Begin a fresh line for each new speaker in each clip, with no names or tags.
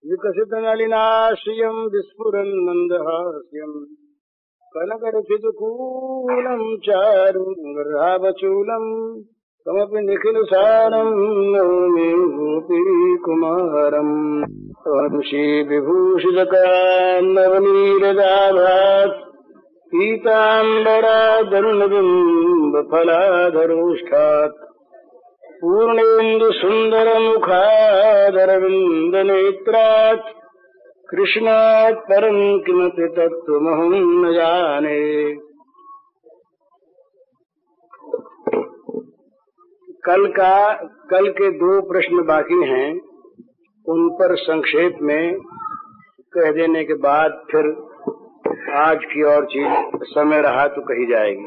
विकसित नलिनाश्रियं विस्फुरन् मन्दहास्यं कनकरचितकूलं चारुगर्भावचूलं कमपि निखिलसारं नौमि गोपीकुमारम् वंशी विभूषितकान्नवनीरदाभात् पीताम्बरादरुणबिम्बफलाधरोष्ठात् पूर्णेन्दुसुन्दरमुखादरविन्दनेत्रात् कृष्णात् परं किमपि तत्त्वमहं न जाने। कल के 2 प्रश्न बाकी हैं, उन पर संक्षेप में कह देने के बाद फिर आज की और चीज समय रहा तो कही जाएगी।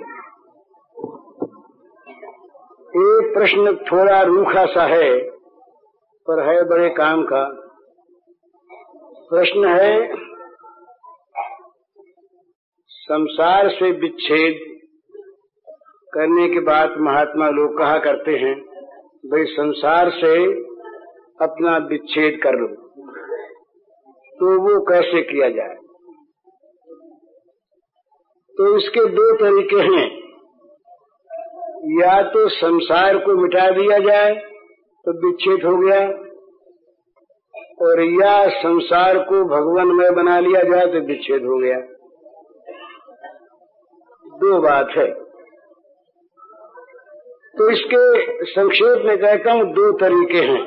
एक प्रश्न थोड़ा रूखा सा है, पर है बड़े काम का। प्रश्न है, संसार से विच्छेद करने की बात महात्मा लोग कहा करते हैं, भाई संसार से अपना विच्छेद कर लो, तो वो कैसे किया जाए? तो इसके 2 तरीके हैं। या तो संसार को मिटा दिया जाए तो विच्छेद हो गया, और या संसार को भगवानमय बना लिया जाए तो विच्छेद हो गया। 2 बात है। तो इसके संक्षेप में कहता हूं 2 तरीके हैं।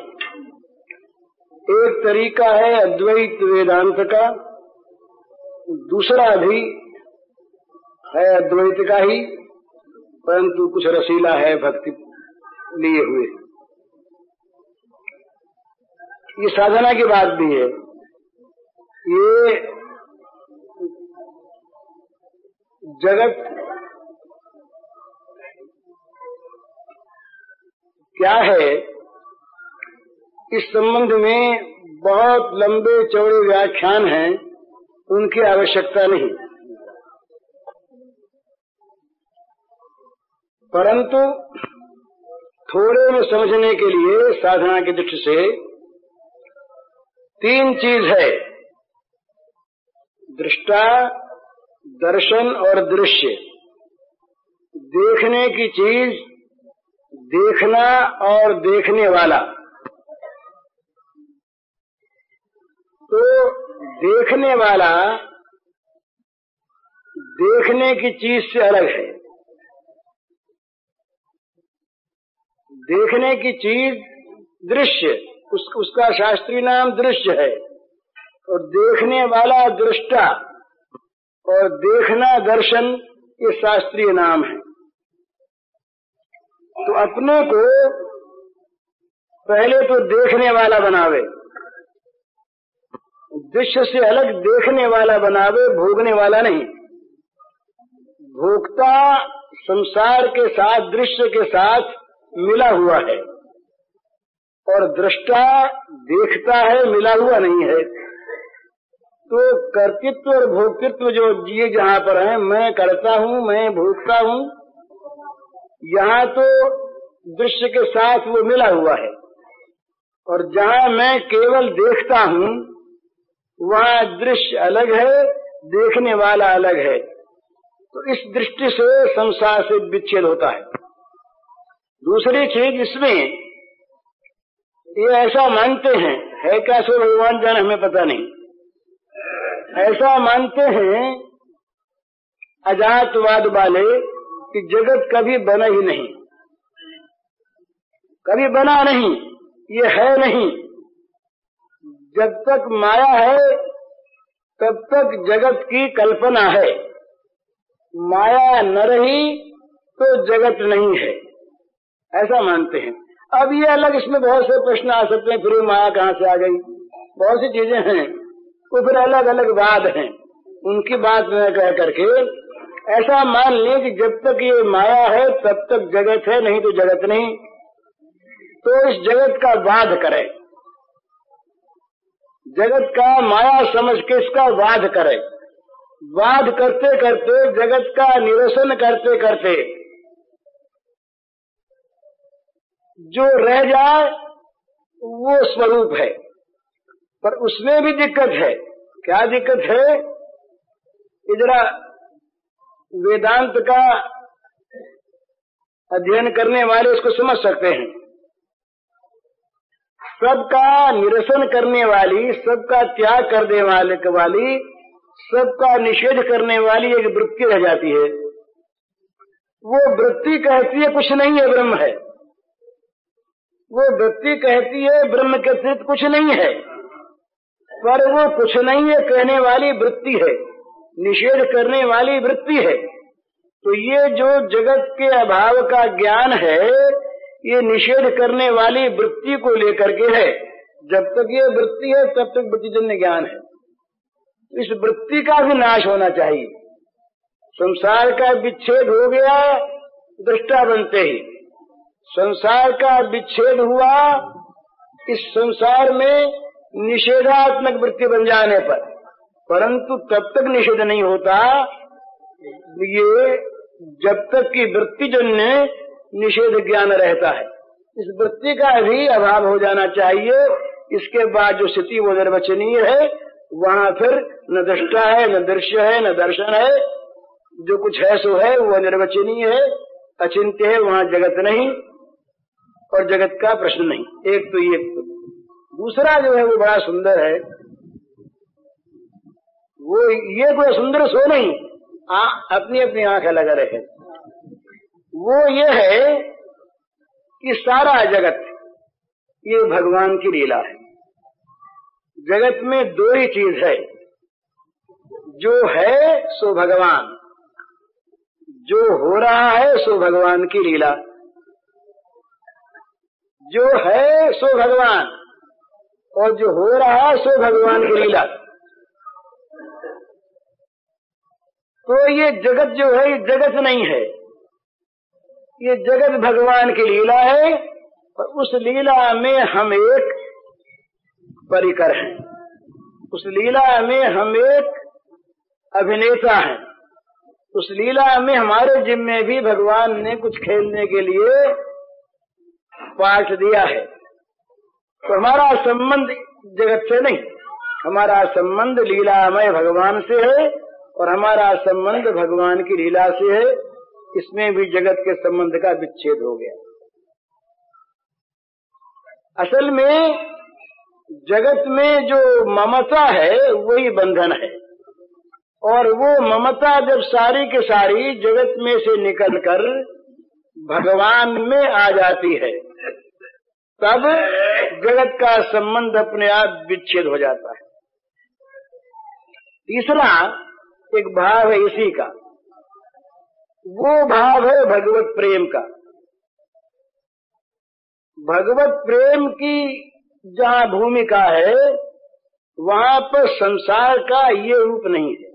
एक तरीका है अद्वैत वेदांत का, दूसरा भी है अद्वैत का ही, परंतु कुछ रसीला है भक्ति लिए हुए। ये साधना की बात भी है। ये जगत क्या है, इस संबंध में बहुत लंबे चौड़े व्याख्यान हैं, उनकी आवश्यकता नहीं। परंतु थोड़े में समझने के लिए साधना की दृष्टि से 3 चीज है: दृष्टा, दर्शन और दृश्य। देखने की चीज, देखना और देखने वाला। तो देखने वाला देखने की चीज से अलग है। देखने की चीज दृश्य, उसका शास्त्रीय नाम दृश्य है, और देखने वाला दृष्टा, और देखना दर्शन, ये शास्त्रीय नाम है। तो अपने को पहले तो देखने वाला बनावे, दृश्य से अलग देखने वाला बनावे, भोगने वाला नहीं। भोक्ता संसार के साथ, दृश्य के साथ मिला हुआ है, और दृष्टा देखता है, मिला हुआ नहीं है। तो कर्तृत्व और भोक्तृत्व जो ये जहाँ पर है, मैं करता हूँ, मैं भोगता हूँ, यहाँ तो दृश्य के साथ वो मिला हुआ है, और जहाँ मैं केवल देखता हूँ वहाँ दृश्य अलग है, देखने वाला अलग है। तो इस दृष्टि से संसार से विच्छेद होता है। दूसरी चीज इसमें ये ऐसा मानते हैं, है क्या सो भगवान जाने, हमें पता नहीं, ऐसा मानते हैं अजातवाद वाले कि जगत कभी बना ही नहीं, कभी बना नहीं, ये है नहीं। जब तक माया है तब तक जगत की कल्पना है, माया न रही तो जगत नहीं है, ऐसा मानते हैं। अब ये अलग, इसमें बहुत से प्रश्न आ सकते हैं, फिर माया कहाँ से आ गई, बहुत सी चीजें हैं, वो फिर अलग अलग वाद हैं। उनकी बात न कह करके ऐसा मान लें कि जब तक ये माया है तब तक जगत है, नहीं तो जगत नहीं। तो इस जगत का वाद करें, जगत का माया समझ के इसका वाद करें। वाद करते करते, जगत का निरसन करते करते जो रह जाए वो स्वरूप है, पर उसमें भी दिक्कत है। क्या दिक्कत है? जरा वेदांत का अध्ययन करने वाले उसको समझ सकते हैं। सबका निरसन करने वाली, सबका त्याग करने वाली, सबका निषेध करने वाली एक वृत्ति रह जाती है। वो वृत्ति कहती है कुछ नहीं है, ब्रह्म है। वो वृत्ति कहती है ब्रह्म के अतिरिक्त कुछ नहीं है, पर वो कुछ नहीं है कहने वाली वृत्ति है, निषेध करने वाली वृत्ति है। तो ये जो जगत के अभाव का ज्ञान है, ये निषेध करने वाली वृत्ति को लेकर के है। जब तक ये वृत्ति है तब तक वृत्तिजन्य ज्ञान है। इस वृत्ति का भी नाश होना चाहिए। संसार का विच्छेद हो गया दृष्टा बनते ही, संसार का विच्छेद हुआ इस संसार में निषेधात्मक वृत्ति बन जाने पर, परंतु तब तक निषेध नहीं होता ये जब तक कि वृत्तिजन्य निषेध ज्ञान रहता है। इस वृत्ति का भी अभाव हो जाना चाहिए। इसके बाद जो स्थिति वो निर्वचनीय है, वहां फिर न दृष्टा है, न दृश्य है, न दर्शन है। जो कुछ है सो है, वो निर्वचनीय है, अचिंत्य है। वहां जगत नहीं और जगत का प्रश्न नहीं। एक तो ये। दूसरा जो है वो बड़ा सुंदर है। वो ये कोई सुंदर सो नहीं, अपनी अपनी आंख अलग रहे। वो ये है कि सारा जगत ये भगवान की लीला है। जगत में दो ही चीज है, जो है सो भगवान, जो हो रहा है सो भगवान की लीला। जो है सो भगवान और जो हो रहा है सो भगवान की लीला। तो ये जगत जो है, ये जगत नहीं है, ये जगत भगवान की लीला है। और उस लीला में हम एक परिकर हैं, उस लीला में हम एक अभिनेता हैं। उस लीला में हमारे जिम्मे भी भगवान ने कुछ खेलने के लिए पाठ दिया है। तो हमारा संबंध जगत से नहीं, हमारा संबंध लीलामय भगवान से है और हमारा संबंध भगवान की लीला से है। इसमें भी जगत के संबंध का विच्छेद हो गया। असल में जगत में जो ममता है वही बंधन है, और वो ममता जब सारी के सारी जगत में से निकलकर भगवान में आ जाती है, तब जगत का संबंध अपने आप विच्छेद हो जाता है। तीसरा एक भाव है इसी का, वो भाव है भगवत प्रेम का। भगवत प्रेम की जहाँ भूमिका है, वहाँ पर संसार का ये रूप नहीं है।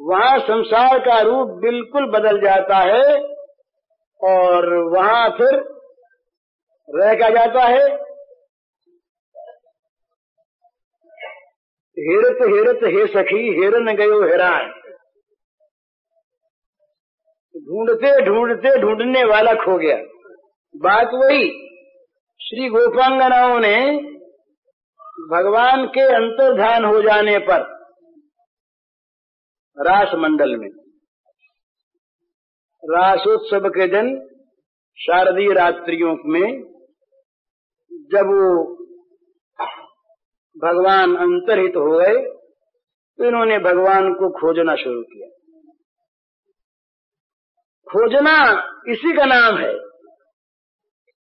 वहाँ संसार का रूप बिल्कुल बदल जाता है और वहाँ फिर रह क्या जाता है, हेरत हेरत हे सखी हेरन गयो हेरान। ढूंढते ढूंढते ढूंढने वाला खो गया। बात वही, श्री गोपांगनाओं ने भगवान के अंतर्धान हो जाने पर रास मंडल में, रासोत्सव के दिन शारदीय रात्रियों में जब वो भगवान अंतर्हित हो गए, तो इन्होंने भगवान को खोजना शुरू किया। खोजना इसी का नाम है।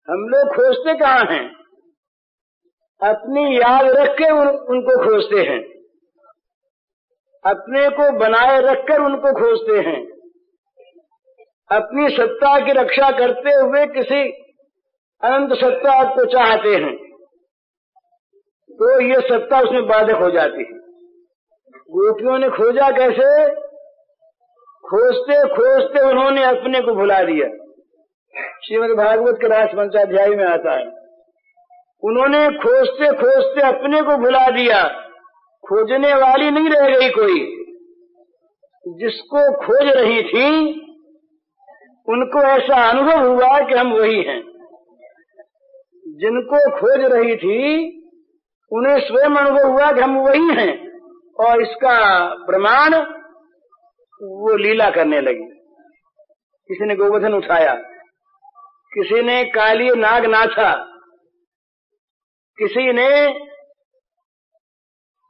हम लोग खोजते कहाँ हैं? अपनी याद रख के उनको खोजते हैं, अपने को बनाए रखकर उनको खोजते हैं, अपनी सत्ता की रक्षा करते हुए किसी अनंत सत्ता को चाहते हैं, तो ये सत्ता उसमें बाधक हो जाती है। गोपियों ने खोजा कैसे? खोजते खोजते उन्होंने अपने को भुला दिया। श्रीमद् भागवत के रास पंचाध्याय में आता है, उन्होंने खोजते खोजते अपने को भुला दिया। खोजने वाली नहीं रह गई कोई। जिसको खोज रही थी उनको ऐसा अनुभव हुआ कि हम वही हैं। जिनको खोज रही थी उन्हें स्वयं अनुभव हुआ कि हम वही हैं, और इसका प्रमाण वो लीला करने लगी। किसी ने गोवर्धन उठाया, किसी ने काली नाग नाथा, किसी ने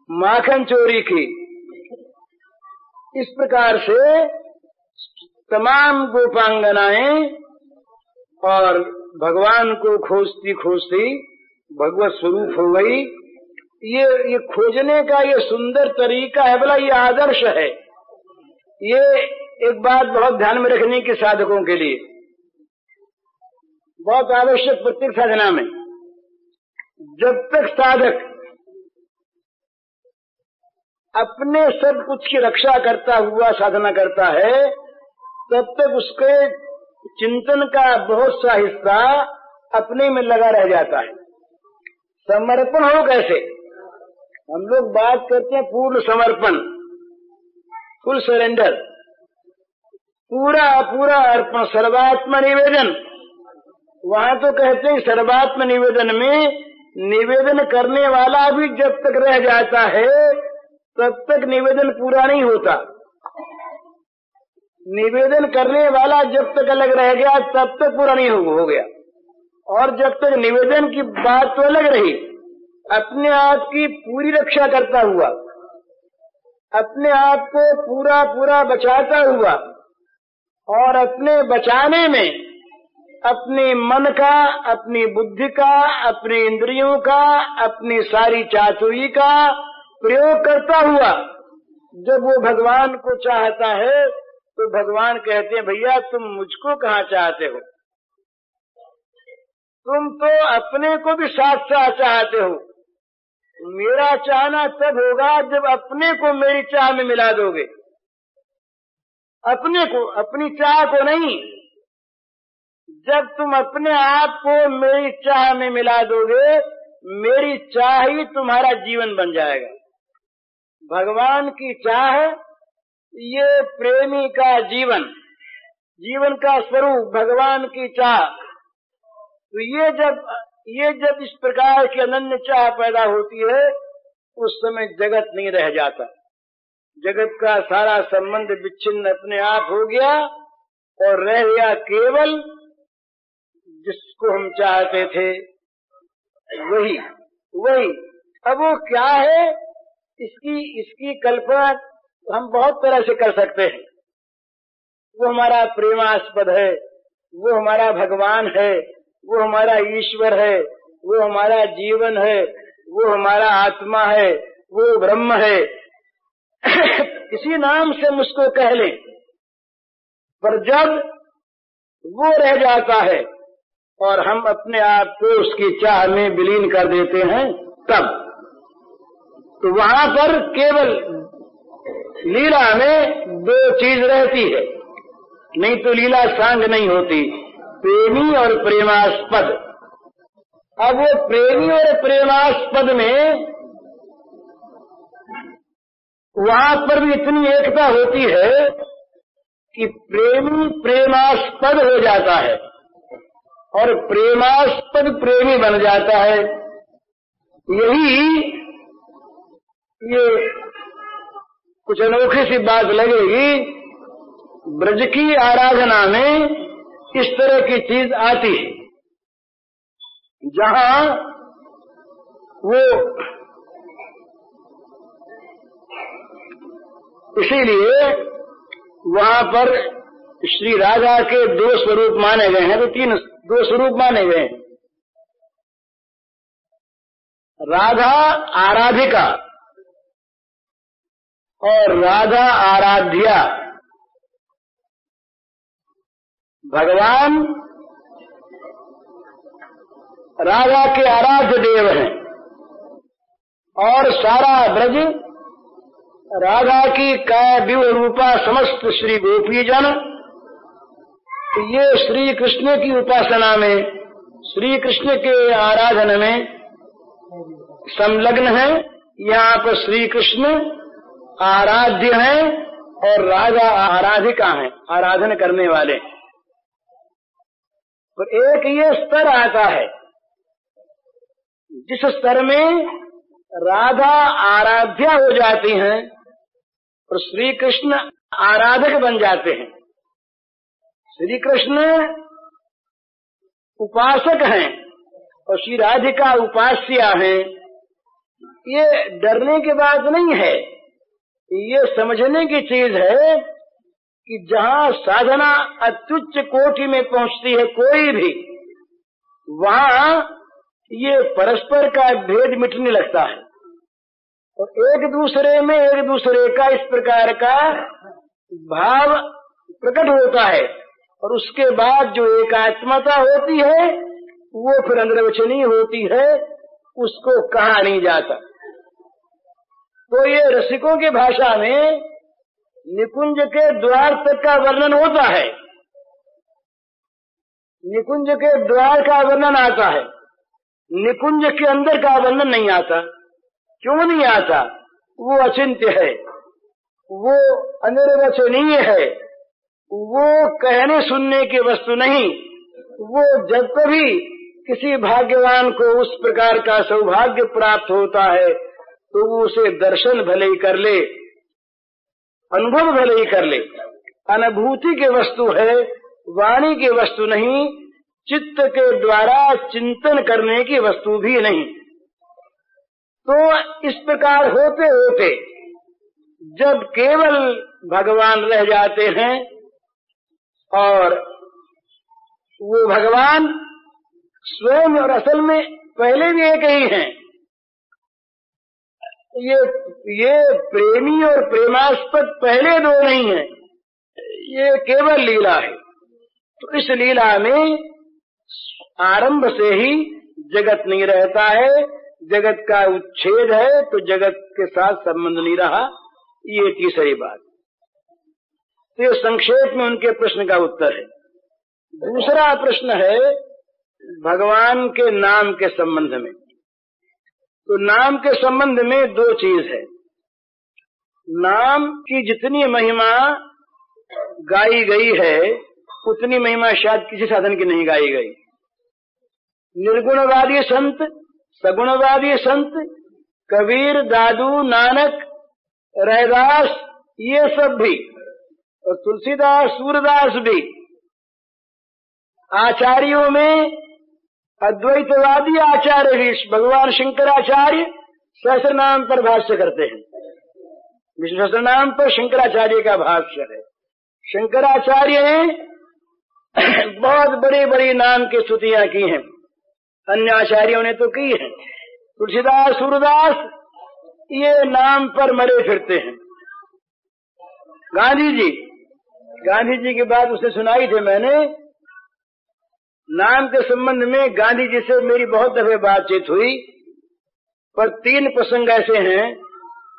माखन चोरी की। इस प्रकार से तमाम गोपांगनाएं और भगवान को खोजती खोजती भगवत स्वरूप हो गई। ये खोजने का ये सुंदर तरीका है, बोला ये आदर्श है। ये एक बात बहुत ध्यान में रखने की साधकों के लिए बहुत आवश्यक, प्रत्येक साधना में जब तक साधक अपने सब कुछ की रक्षा करता हुआ साधना करता है, तब तक उसके चिंतन का बहुत सा हिस्सा अपने में लगा रह जाता है। समर्पण हो कैसे? हम लोग बात करते हैं पूर्ण समर्पण, फुल सरेंडर, पूरा पूरा अर्पण, सर्वात्म निवेदन। वहां तो कहते हैं सर्वात्म निवेदन में निवेदन करने वाला भी जब तक रह जाता है तब तक निवेदन पूरा नहीं होता। निवेदन करने वाला जब तक अलग रह गया तब तक पूरा नहीं हो गया। और जब तक निवेदन की बात तो अलग रही, अपने आप की पूरी रक्षा करता हुआ, अपने आप को पूरा पूरा बचाता हुआ, और अपने बचाने में अपने मन का, अपनी बुद्धि का, अपने इंद्रियों का, अपनी सारी चातुरी का प्रयोग करता हुआ जब वो भगवान को चाहता है, तो भगवान कहते हैं भैया तुम मुझको कहाँ चाहते हो, तुम तो अपने को भी साथ साथ चाहते हो। मेरा चाहना तब होगा जब अपने को मेरी चाह में मिला दोगे। अपने को, अपनी चाह को नहीं, जब तुम अपने आप को मेरी चाह में मिला दोगे, मेरी चाह ही तुम्हारा जीवन बन जाएगा। भगवान की चाह ये प्रेमी का जीवन, जीवन का स्वरूप भगवान की चाह। तो ये जब इस प्रकार की अनन्य चाह पैदा होती है, उस समय जगत नहीं रह जाता। जगत का सारा संबंध विच्छिन्न अपने आप हो गया और रह गया केवल जिसको हम चाहते थे वही। अब वो क्या है, इसकी कल्पना हम बहुत तरह से कर सकते हैं। वो हमारा प्रेमास्पद है, वो हमारा भगवान है, वो हमारा ईश्वर है, वो हमारा जीवन है, वो हमारा आत्मा है, वो ब्रह्म है। किसी नाम से मुझको कह लें, पर जब वो रह जाता है और हम अपने आप को उसकी चाह में विलीन कर देते हैं, तब तो वहां पर केवल लीला में दो चीज रहती है, नहीं तो लीला सांग नहीं होती, प्रेमी और प्रेमास्पद। अब वो प्रेमी और प्रेमास्पद में वहां पर भी इतनी एकता होती है कि प्रेमी प्रेमास्पद हो जाता है और प्रेमास्पद प्रेमी बन जाता है। ये कुछ अनोखी सी बात लगेगी, ब्रज की आराधना में इस तरह की चीज आती है, जहां वो इसीलिए वहां पर श्री राधा के दो स्वरूप माने गए हैं, तो दो स्वरूप माने गए हैं। राधा आराधिका और राधा आराध्या। भगवान राधा के आराध्य देव हैं और सारा ब्रज राधा की काव्य रूपा समस्त श्री गोपी जन ये श्री कृष्ण की उपासना में, श्री कृष्ण के आराधन में संलग्न है। यहाँ पर श्री कृष्ण आराध्य हैं और राधा आराधिका हैं, आराधन करने वाले। तो एक ये स्तर आता है जिस स्तर में राधा आराध्या हो जाती हैं और श्री कृष्ण आराधक बन जाते हैं। श्री कृष्ण उपासक हैं और श्री राधिका उपास्या हैं। ये डरने की बात नहीं है, ये समझने की चीज है कि जहाँ साधना अत्युच्च कोटि में पहुंचती है कोई भी, वहाँ ये परस्पर का भेद मिटने लगता है और एक दूसरे में एक दूसरे का इस प्रकार का भाव प्रकट होता है और उसके बाद जो एकात्मता होती है वो फिर अंतर्वचनीय होती है, उसको कहा नहीं जाता। तो ये रसिकों की भाषा में निकुंज के द्वार तक का वर्णन होता है, निकुंज के द्वार का वर्णन आता है, निकुंज के अंदर का वर्णन नहीं आता। क्यों नहीं आता? वो अचिंत्य है, वो अनिर्वचनीय है, वो कहने सुनने की वस्तु नहीं। वो जब कभी किसी भाग्यवान को उस प्रकार का सौभाग्य प्राप्त होता है तो वो उसे दर्शन भले ही कर ले, अनुभव भले ही कर ले, अनुभूति की वस्तु है, वाणी की वस्तु नहीं, चित्त के द्वारा चिंतन करने की वस्तु भी नहीं। तो इस प्रकार होते होते जब केवल भगवान रह जाते हैं और वो भगवान स्वयं और असल में पहले भी एक ही हैं, ये प्रेमी और प्रेमास्पद पहले दो नहीं है, ये केवल लीला है। तो इस लीला में आरंभ से ही जगत नहीं रहता है, जगत का उच्छेद है तो जगत के साथ संबंध नहीं रहा, ये तीसरी बात। तो ये संक्षेप में उनके प्रश्न का उत्तर है। दूसरा प्रश्न है भगवान के नाम के संबंध में। तो नाम के संबंध में दो चीज है। नाम की जितनी महिमा गाई गई है उतनी महिमा शायद किसी साधन की नहीं गाई गई। निर्गुणवादी संत, सगुणवादी संत, कबीर, दादू, नानक, रैदास, ये सब भी, और तुलसीदास, सूरदास भी, आचार्यों में अद्वैतवादी आचार्य भी, भगवान शंकराचार्य सहस्र नाम पर भाष्य करते हैं। विष्णु सहस्र नाम पर शंकराचार्य का भाष्य है। शंकराचार्य ने बहुत बड़ी बड़ी नाम की स्तुतियां की हैं, अन्य आचार्यों ने तो की है। तुलसीदास, सूरदास ये नाम पर मरे फिरते हैं। गांधी जी की बात उसे सुनाई थी मैंने। नाम के संबंध में गांधी जी से मेरी बहुत दफे बातचीत हुई, पर 3 प्रसंग ऐसे हैं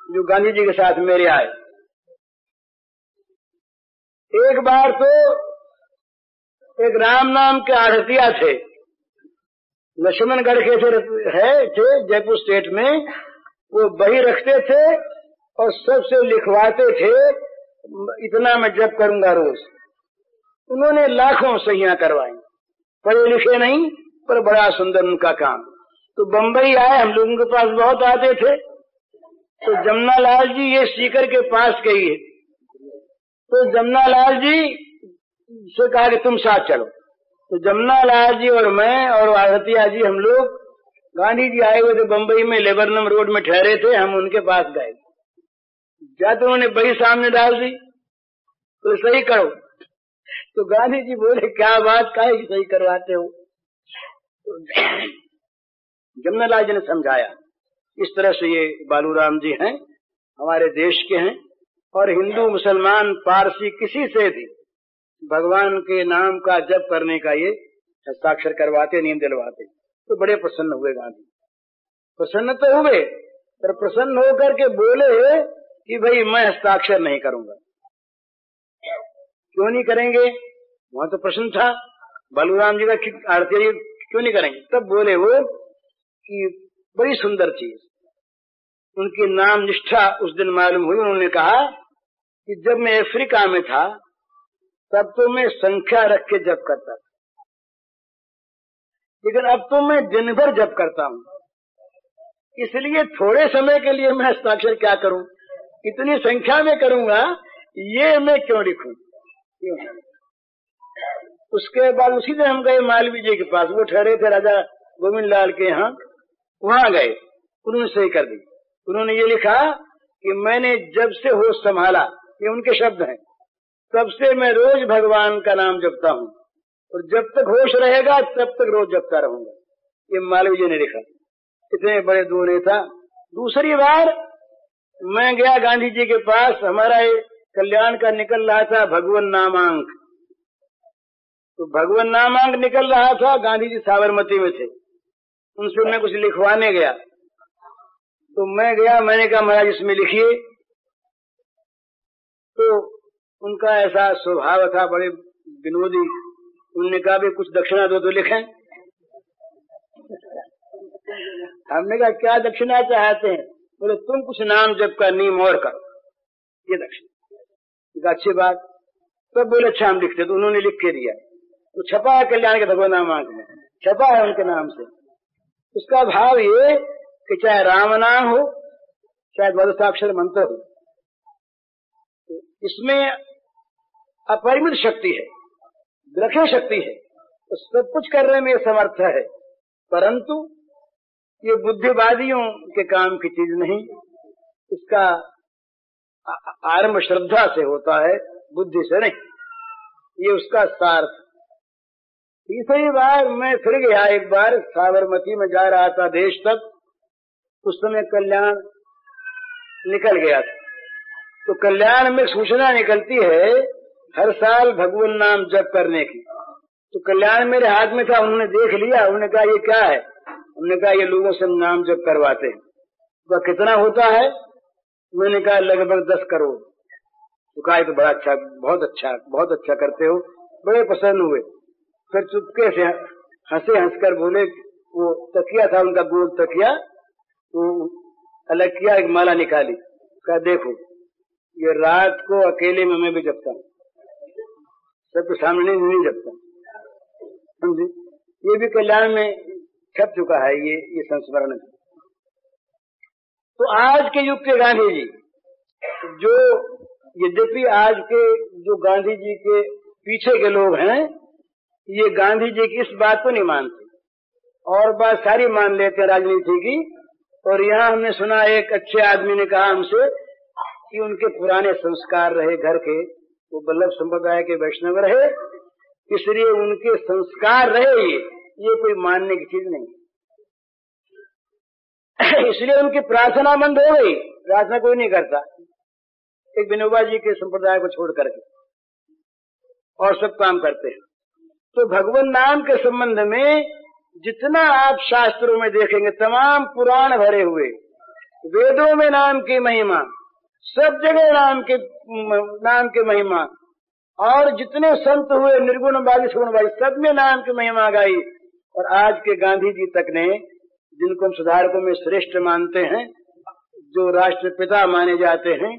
जो गांधी जी के साथ मेरे आए। एक बार तो एक राम नाम के आढ़तिया थे, लक्ष्मणगढ़ के थे जयपुर स्टेट में। वो बही रखते थे और सबसे लिखवाते थे, इतना मैं जप करूंगा रोज। उन्होंने लाखों सहियां करवाई, पढ़े लिखे नहीं पर बड़ा सुंदर उनका काम। तो बंबई आए, हम लोगों के पास बहुत आते थे। तो जमुना लाल जी ये सीकर के पास गई है, तो जमुना लाल जी से कहा कि तुम साथ चलो। तो जमुना लाल जी और मैं और आरतिया जी, हम लोग, गांधी जी आए हुए थे बंबई में, लेबरनम रोड में ठहरे थे, हम उनके पास गए। जाते उन्होंने बही सामने डाल दी, तो सही करो। तो गांधी जी बोले क्या बात, काहे की सही करवाते हो? तो जमुना लाल जी ने समझाया, इस तरह से ये बालूराम जी हैं, हमारे देश के हैं, और हिंदू, मुसलमान, पारसी किसी से भी भगवान के नाम का जप करने का ये हस्ताक्षर करवाते, नियम दिलवाते। तो बड़े प्रसन्न हुए गांधी। प्रसन्न तो हुए, पर प्रसन्न होकर के बोले कि भाई मैं हस्ताक्षर नहीं करूंगा। क्यों नहीं करेंगे? वहां तो प्रश्न था बालूराम जी का, आरती जी क्यों नहीं करेंगे? तब बोले वो कि बड़ी सुंदर चीज, उनकी नाम निष्ठा उस दिन मालूम हुई। उन्होंने कहा कि जब मैं अफ्रीका में था तब तो मैं संख्या रख के जप करता था, लेकिन अब तो मैं दिन भर जप करता हूँ। इसलिए थोड़े समय के लिए मैं हस्ताक्षर क्या करूं, इतनी संख्या में करूंगा, ये मैं क्यों लिखूं, क्यों? उसके बाद उसी दिन हम गए मालवीय जी के पास, वो ठहरे थे राजा गोविंद लाल के यहाँ, वहां गए, उन्होंने सही कर दी। उन्होंने ये लिखा कि मैंने जब से होश संभाला, ये उनके शब्द हैं, तब से मैं रोज भगवान का नाम जपता हूँ और जब तक होश रहेगा तब तक रोज जपता रहूंगा। ये मालवीय जी ने लिखा, इतने बड़े दो नेता। दूसरी बार मैं गया गांधी जी के पास, हमारा कल्याण का निकल रहा था भगवन नामांक, तो भगवन नामांक निकल रहा था, गांधी जी साबरमती में थे, उनसे मैं कुछ लिखवाने गया, तो मैं गया, मैंने कहा महाराज इसमें लिखिए, तो उनका ऐसा स्वभाव था बड़े विनोदी, उन्होंने कहा भी कुछ दक्षिणा दो तो लिखें। हमने कहा क्या दक्षिणा चाहते हैं, बोले तुम कुछ नाम जप का नियम और करो, ये दक्षिणा। अच्छी बात, तो बोले अच्छा हम लिखते, तो उन्होंने लिख के दिया, तो छपा है कल्याण के भगवान नामांक में, छपा है उनके नाम से। उसका भाव ये कि चाहे राम नाम हो चाहे द्वादशाक्षर मंत्र हो, इसमें अपरिमित शक्ति है, विलक्षण शक्ति है, तो सब कुछ करने में समर्थ है, परंतु ये बुद्धिवादियों के काम की चीज नहीं, इसका आरंभ श्रद्धा से होता है, बुद्धि से नहीं, ये उसका सार्थ। तीसरी बार मैं फिर गया, एक बार साबरमती में जा रहा था देश तक, उस समय कल्याण निकल गया था, तो कल्याण में सूचना निकलती है हर साल भगवान नाम जप करने की, तो कल्याण मेरे हाथ में था, उन्होंने देख लिया, उन्होंने कहा ये क्या है, हमने कहा ये लोगों से नाम जप करवाते हैं। तो कितना होता है, मैंने कहा लगभग 10 करोड़। तो कहा तो बड़ा अच्छा, बहुत अच्छा करते हो, बड़े पसंद हुए। फिर चुपके से हंसे, हंसकर बोले, वो तकिया था उनका गोल तकिया, तो अलग किया, एक माला निकाली, कहा देखो ये रात को अकेले में मैं भी जपता हूँ, सबके सामने नहीं जपता, समझे, ये भी कल्याण में छप चुका है ये संस्मरण। तो आज के युग के गांधी जी, जो यद्यपि आज के जो गांधी जी के पीछे के लोग हैं, ये गांधी जी की इस बात को नहीं मानते और बात सारी मान लेते हैं राजनीति की। और यहाँ हमने सुना एक अच्छे आदमी ने कहा हमसे कि उनके पुराने संस्कार रहे घर के, वो वल्लभ संप्रदाय के वैष्णव रहे, इसलिए उनके संस्कार रहे, ये कोई मानने की चीज नहीं। इसलिए उनकी प्रार्थना बंद हो गई, प्रार्थना कोई नहीं करता, एक विनोबा जी के संप्रदाय को छोड़ करके, और सब काम करते हैं। तो भगवान नाम के संबंध में जितना आप शास्त्रों में देखेंगे, तमाम पुराण भरे हुए, वेदों में नाम की महिमा, सब जगह नाम के महिमा, और जितने संत हुए निर्गुणवादी सगुणवादी, सब में नाम की महिमा गाई। और आज के गांधी जी तक ने, जिनको हम सुधारकों में श्रेष्ठ मानते हैं, जो राष्ट्रपिता माने जाते हैं,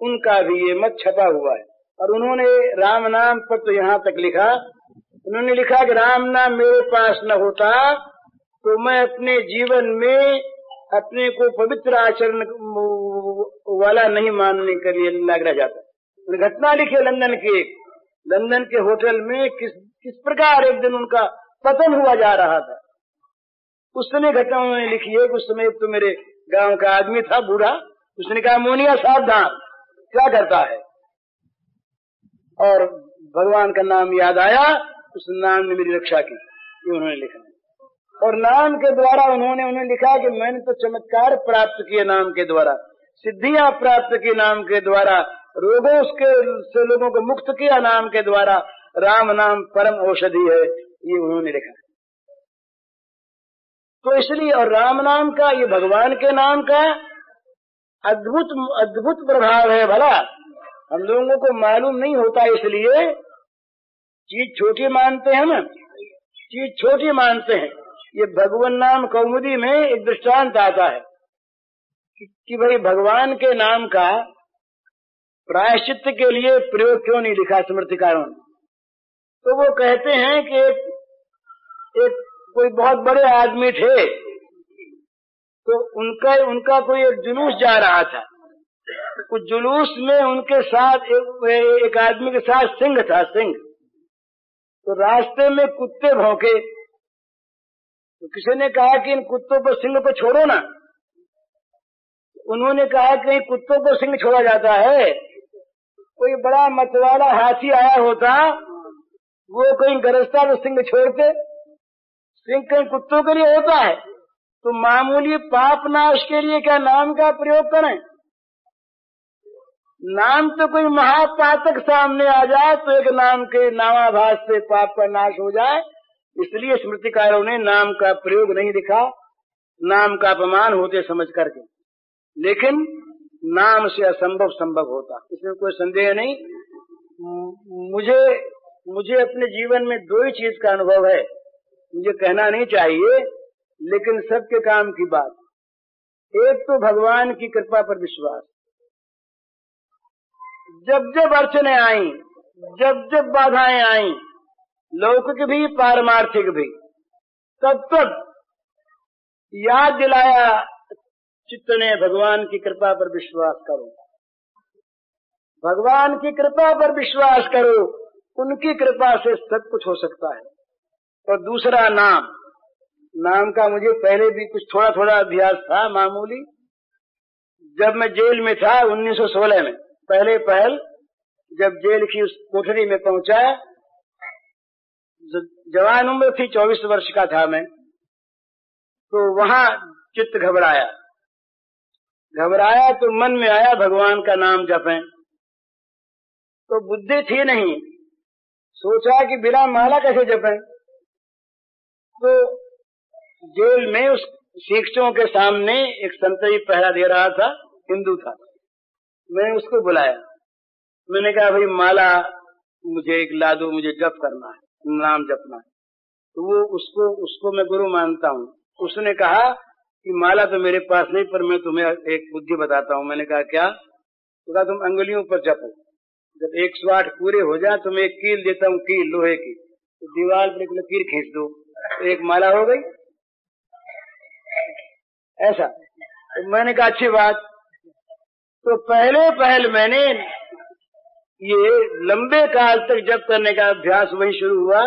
उनका भी ये मत छपा हुआ है। और उन्होंने राम नाम पर तो यहाँ तक लिखा, उन्होंने लिखा कि राम नाम मेरे पास न होता तो मैं अपने जीवन में अपने को पवित्र आचरण वाला नहीं मानने के लिए लग रह जाता। घटना लिखी लंदन की, लंदन के होटल में किस प्रकार एक दिन उनका पतन हुआ जा रहा था, उस समय घटना उन्होंने लिखी है। उस समय तो मेरे गांव का आदमी था, बूढ़ा, उसने कहा मोनिया सावधान, क्या करता है, और भगवान का नाम याद आया, उस नाम ने मेरी रक्षा की, ये उन्होंने लिखा। और नाम के द्वारा उन्होंने लिखा कि मैंने तो चमत्कार प्राप्त किए नाम के द्वारा, सिद्धियां प्राप्त की नाम के द्वारा, रोगों से लोगों को मुक्त किया नाम के द्वारा, राम नाम परम औषधि है, ये उन्होंने लिखा। तो इसलिए, और राम नाम का, ये भगवान के नाम का अद्भुत प्रभाव है। भला हम लोगों को मालूम नहीं होता, इसलिए चीज छोटी मानते हैं ना, चीज छोटी मानते हैं। ये भगवान नाम कौमुदी में एक दृष्टांत आता है कि भाई भगवान के नाम का प्रायश्चित्त के लिए प्रयोग क्यों नहीं लिखा स्मृतिकारों ने। तो वो कहते हैं कि एक कोई बहुत बड़े आदमी थे, तो उनका कोई एक जुलूस जा रहा था। उस जुलूस में उनके साथ एक आदमी के साथ सिंह था, सिंह। तो रास्ते में कुत्ते भौंके, तो किसी ने कहा कि इन कुत्तों को, सिंह को छोड़ो ना। उन्होंने कहा कि कहीं कुत्तों को सिंह छोड़ा जाता है, कोई बड़ा मतवाला हाथी आया होता, वो कहीं गरजता तो सिंह छोड़ते। सिंह कहीं कुत्तों के लिए होता है? तो मामूली पाप नाश के लिए क्या नाम का प्रयोग करें? नाम तो कोई महापातक सामने आ जाए तो एक नाम के नामाभास से पाप का नाश हो जाए, इसलिए स्मृतिकारों ने नाम का प्रयोग नहीं लिखा, नाम का अपमान होते समझ करके। लेकिन नाम से असंभव संभव होता, इसमें कोई संदेह नहीं। मुझे अपने जीवन में दो ही चीज का अनुभव है, मुझे कहना नहीं चाहिए लेकिन सबके काम की बात। एक तो भगवान की कृपा पर विश्वास। जब जब अड़चने आई, जब जब बाधाएं आई, लौकिक भी पारमार्थिक भी, तब तब याद दिलाया चित्त ने भगवान की कृपा पर विश्वास करो, भगवान की कृपा पर विश्वास करो, उनकी कृपा से सब कुछ हो सकता है। और दूसरा नाम का मुझे पहले भी कुछ थोड़ा थोड़ा अभ्यास था, मामूली। जब मैं जेल में था 1916 में, पहल जब जेल की उस कोठरी में पहुंचा, जवान उम्र थी, 24 वर्ष का था मैं, तो वहां चित्त घबराया तो मन में आया भगवान का नाम जपें। तो बुद्धि थी नहीं, सोचा कि बिना माला कैसे जपें। तो जेल में उस शिक्षकों के सामने एक संतरी पहरा दे रहा था, हिंदू था। मैंने उसको बुलाया, मैंने कहा भाई माला मुझे एक ला दो, मुझे जप करना है, नाम जपना है। तो वो उसको मैं गुरु मानता हूँ। उसने कहा कि माला तो मेरे पास नहीं, पर मैं तुम्हें एक बुद्धि बताता हूँ। मैंने कहा क्या? तो कहा तुम अंगुलियों पर जपो, जब 108 पूरे हो जाए तो मैं एक कील देता हूँ, कील लोहे की, तो दीवार पर एक लकीर खींच दो, तो एक माला हो गई। ऐसा तो मैंने कहा अच्छी बात। तो पहल मैंने ये लंबे काल तक जप करने का अभ्यास वही शुरू हुआ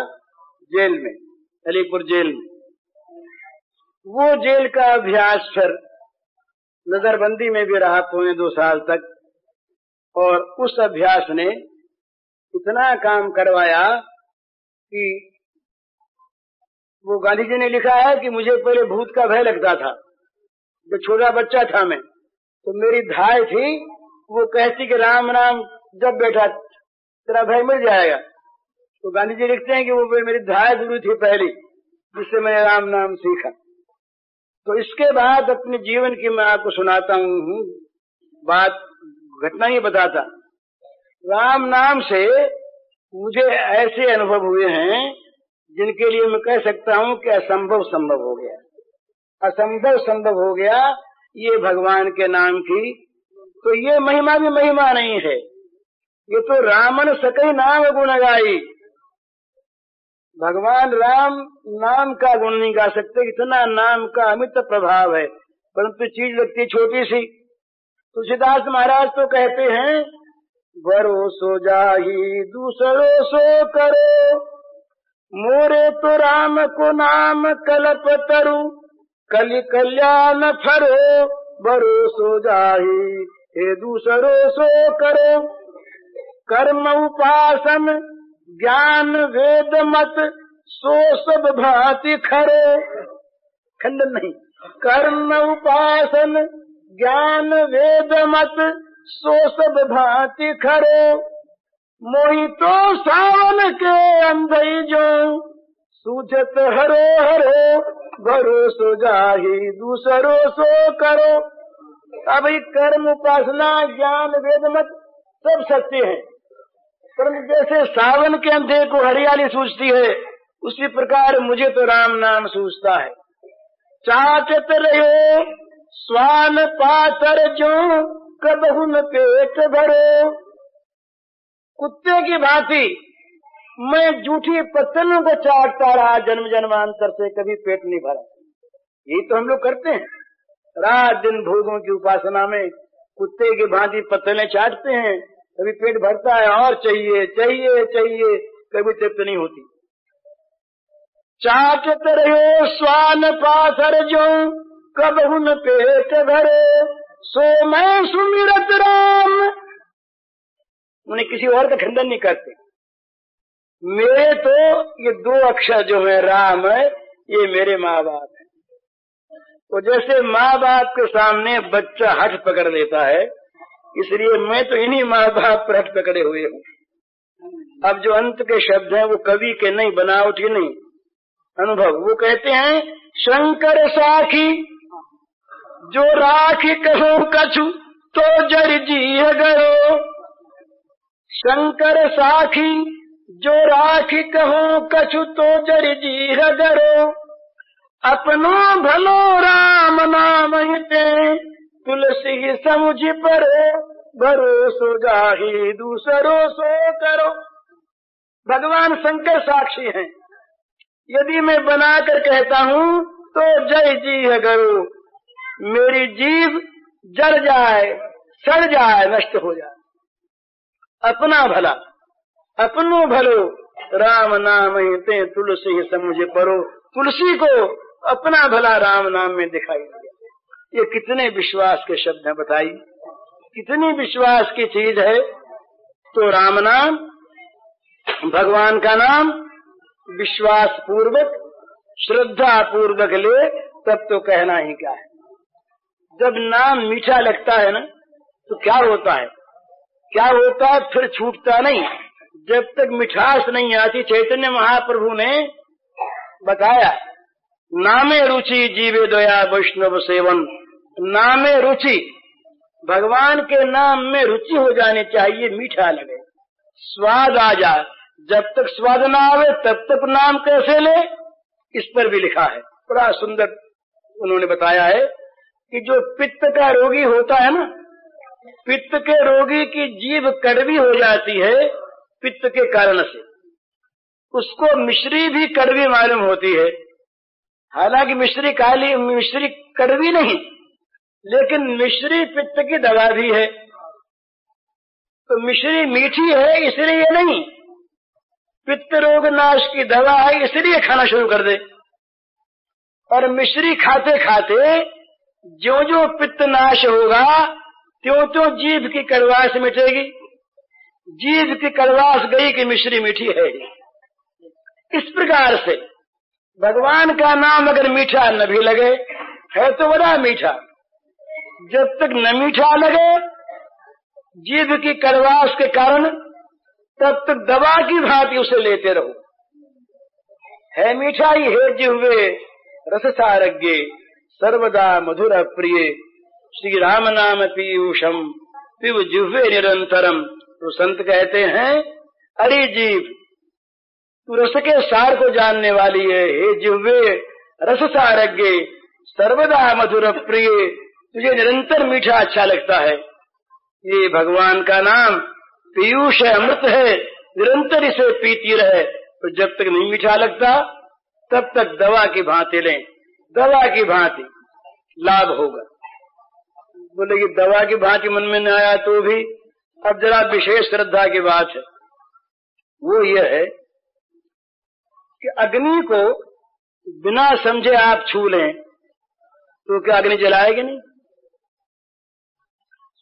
जेल में, अलीपुर जेल में। वो जेल का अभ्यास फिर नजरबंदी में भी रहा 2.25 साल तक, और उस अभ्यास ने इतना काम करवाया कि वो गांधी जी ने लिखा है कि मुझे पहले भूत का भय लगता था, जब छोटा बच्चा था मैं, तो मेरी धाय थी, वो कहती कि राम राम जब बेटा तेरा भय मिल जाएगा। तो गांधी जी लिखते हैं कि वो मेरी धाय गुरु थी पहली, जिससे मैंने राम नाम सीखा। तो इसके बाद अपने जीवन की मैं आपको सुनाता हूँ बात, घटना ही बताता। राम नाम से मुझे ऐसे अनुभव हुए हैं जिनके लिए मैं कह सकता हूँ कि असंभव संभव हो गया, असंभव संभव हो गया ये भगवान के नाम की। तो ये महिमा भी महिमा नहीं है, ये तो रामन सकई नाम गुण गाई। भगवान राम नाम का गुण नहीं गा सकते, इतना नाम का अमित प्रभाव है, परंतु चीज लगती छोटी सी। तुलसीदास महाराज तो कहते हैं, भरोसो जाही दूसरो सो करो, मोरे तो राम को नाम कल्प तरु, कलि कल्याण फरो, भरोसो जाही हे दूसरो सो करो। कर्म उपासन ज्ञान वेद मत, सो सब भांति खरे। खंडन नहीं, कर्म उपासन ज्ञान वेद मत, सो सब भांति खरे। मोहि तो सावन के अंधई जो, सूझत हरो हरो, भरोसो जाही दूसरो सो करो। अब कर्म उपासना ज्ञान वेद मत सब सत्य है, परंतु जैसे सावन के अंधे को हरियाली सूझती है, उसी प्रकार मुझे तो राम नाम सूझता है। चाचत रहे स्वान पातर जो, कबहु न पेट भरो। कुत्ते की भांति मैं जूठी पत्तलों को चाटता रहा जन्म जन्मांतर से, कभी पेट नहीं भरा। यही तो हम लोग करते हैं। रात दिन भोगों की उपासना में कुत्ते की भांति पत्तलें चाटते हैं, कभी पेट भरता है और चाहिए चाहिए चाहिए, कभी तृप्त नहीं होती। चाटत रहो स्वान पाथर जो कब उन पेट भरे, सो मैं सुमिरत राम। उन्हें किसी और का खंडन नहीं करते। मेरे तो ये 2 अक्षर जो है राम है, ये मेरे माँ बाप है। तो जैसे माँ बाप के सामने बच्चा हठ पकड़ लेता है, इसलिए मैं तो इन्हीं माँ बाप पर हठ पकड़े हुए हूँ। अब जो अंत के शब्द हैं वो कवि के नहीं, बनावटी नहीं, अनुभव। वो कहते हैं शंकर साखी जो राखी कहो कछु तो जर जी गयो, शंकर साखी जो राखी कहो कछु तो जर जी गयो, अपनो भलो राम नाम हिते तुलसी समुझ पर भरोसो जाहि दूसरो सो करो। भगवान शंकर साक्षी हैं। यदि मैं बनाकर कहता हूँ तो जय जी है गरु, मेरी जीव जल जाए, सड़ जाए, नष्ट हो जाए। अपना भला अपनो भलो राम नाम हिते तुलसी समुझ परो, तुलसी को अपना भला राम नाम में दिखाई दिया। ये कितने विश्वास के शब्द हैं, बताइए कितनी विश्वास की चीज है। तो राम नाम, भगवान का नाम विश्वास पूर्वक, श्रद्धा पूर्वक ले, तब तो कहना ही क्या है। जब नाम मीठा लगता है ना, तो क्या होता है, क्या होता है, फिर छूटता नहीं। जब तक मिठास नहीं आती, चैतन्य महाप्रभु ने बताया नामे रुचि जीवे दया वैष्णव सेवन, नामे रुचि, भगवान के नाम में रुचि हो जानी चाहिए, मीठा लगे, स्वाद आ जाए। जब तक स्वाद ना आवे तब तक नाम कैसे ले, इस पर भी लिखा है। बड़ा सुंदर उन्होंने बताया है कि जो पित्त का रोगी होता है ना, पित्त के रोगी की जीभ कड़वी हो जाती है पित्त के कारण से, उसको मिश्री भी कड़वी मालूम होती है। हालांकि मिश्री काली, मिश्री कड़वी नहीं, लेकिन मिश्री पित्त की दवा भी है। तो मिश्री मीठी है इसलिए नहीं, पित्त रोग नाश की दवा है इसलिए खाना शुरू कर दे। और मिश्री खाते खाते जो जो पित्त नाश होगा, त्यों त्यों जीभ की कड़वास मिटेगी। जीभ की कड़वास गई कि मिश्री मीठी है। इस प्रकार से भगवान का नाम अगर मीठा न भी लगे, है तो बड़ा मीठा, जब तक न मीठा लगे जीभ की कड़वास के कारण, तब तक दवा की भांति उसे लेते रहो। है मीठा ही है जिह्वे रस सारज्ञे सर्वदा मधुर प्रिय, श्री राम नाम पीयूषम पिब जिह्वे निरंतरम। तो संत कहते हैं अरे जीव, तू रस के सार को जानने वाली है, हे जिह्वे रस सारज्ञे सर्वदा मधुर प्रिय, तुझे निरंतर मीठा अच्छा लगता है। ये भगवान का नाम पीयूष है, अमृत है, निरंतर इसे पीती रहे। तो जब तक नहीं मीठा लगता तब तक दवा की भांति लें, दवा की भांति लाभ होगा। बोले कि दवा की भांति मन में न आया तो भी, अब जरा विशेष श्रद्धा की बात है। वो ये है कि अग्नि को बिना समझे आप छू लें तो क्या अग्नि जलाएगी नहीं?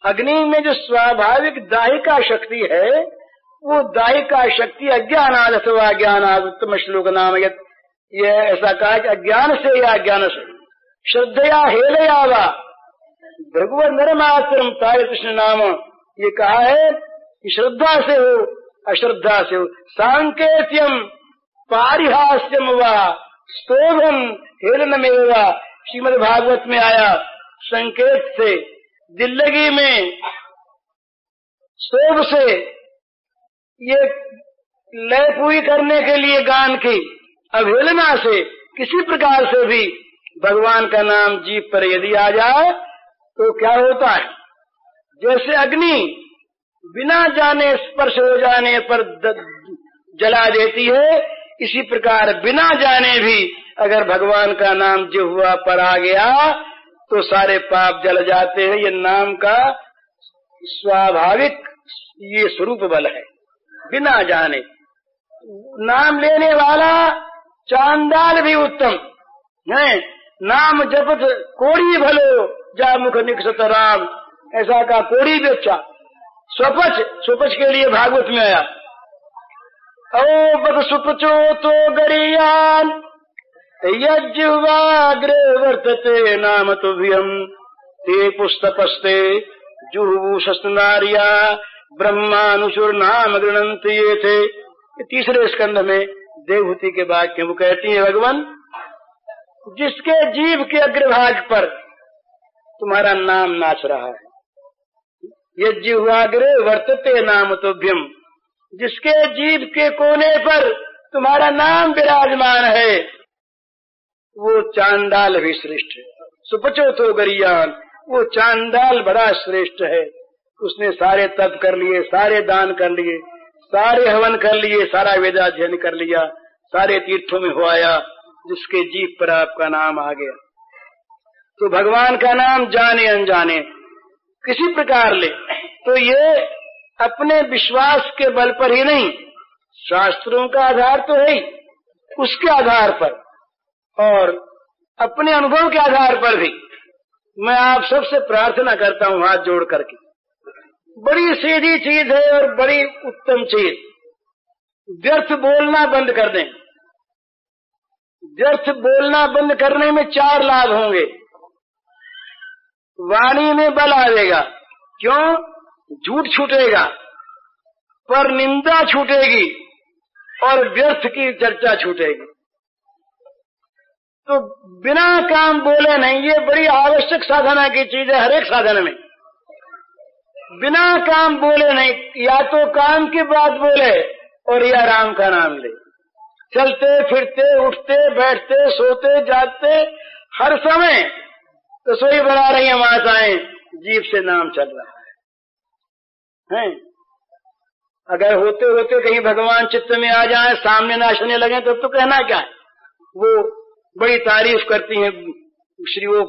अग्नि में जो स्वाभाविक दाहिका शक्ति है, वो दाहिका शक्ति अज्ञानाद अथवा ज्ञानाद, उत्तम श्लोक नाम ये ऐसा कहा कि अज्ञान से या अज्ञान से, श्रद्धया हेलया वा भगवत नरमात्रम ताय कृष्ण नाम, ये कहा है कि श्रद्धा से हो अश्रद्धा से हो, सांकेत्यम पारिहास्यम वा स्तोभम हेलनमेवा, श्रीमद् भागवत में आया, संकेत से, दिल्लगी में, शोभ से, ये लय पूरी करने के लिए गान की, अवहेलना से, किसी प्रकार से भी भगवान का नाम जीभ पर यदि आ जाए तो क्या होता है? जैसे अग्नि बिना जाने स्पर्श हो जाने पर जला देती है, इसी प्रकार बिना जाने भी अगर भगवान का नाम जिह्वा पर आ गया तो सारे पाप जल जाते हैं। ये नाम का स्वाभाविक ये स्वरूप बल है, बिना जाने। नाम लेने वाला चांडाल भी उत्तम है। नाम जपत कोड़ी भलो जा मुख निकसत राम, ऐसा का कोड़ी भी अच्छा। स्वपच के लिए भागवत में आया, ओ बद सुपचो तो गरियान यज्वाग्रे वर्तते नाम तुभ्यम ते पुस्तपस्ते जुहु शस्त्रनारिया ब्रह्मानुसुर नाम गृणंति ये थे। तीसरे स्कंध में देवहूति के वाक्य वो कहती है, भगवान जिसके जीव के अग्रभाग पर तुम्हारा नाम नाच रहा है, यज्वाग्रे वर्तते नाम तुभ्यम, जिसके जीव के कोने पर तुम्हारा नाम विराजमान है, वो चांडाल भी श्रेष्ठ है। सुपचो तो गरियान, वो चांडाल बड़ा श्रेष्ठ है। उसने सारे तप कर लिए, सारे दान कर लिए, सारे हवन कर लिए, सारा वेदाध्ययन कर लिया, सारे तीर्थों में हो आया, जिसके जीव पर आपका नाम आ गया। तो भगवान का नाम जाने अनजाने किसी प्रकार ले, तो ये अपने विश्वास के बल पर ही नहीं, शास्त्रों का आधार तो है ही, उसके आधार पर और अपने अनुभव के आधार पर भी मैं आप सबसे प्रार्थना करता हूँ हाथ जोड़ करके, बड़ी सीधी चीज है और बड़ी उत्तम चीज। व्यर्थ बोलना बंद कर दें। व्यर्थ बोलना बंद करने में 4 लाभ होंगे। वाणी में बल आएगा, क्यों? झूठ छूटेगा, पर निंदा छूटेगी और व्यर्थ की चर्चा छूटेगी। तो बिना काम बोले नहीं, ये बड़ी आवश्यक साधना की चीज है। हर एक साधन में बिना काम बोले नहीं, या तो काम की बात बोले और या राम का नाम ले। चलते फिरते, उठते बैठते, सोते जागते, हर समय रसोई बना रही है माताएं, जीभ से नाम चल रहा है। अगर होते होते कहीं भगवान चित्त में आ जाए, सामने नाचने लगे, तो कहना क्या है। वो बड़ी तारीफ करती हैं श्री वो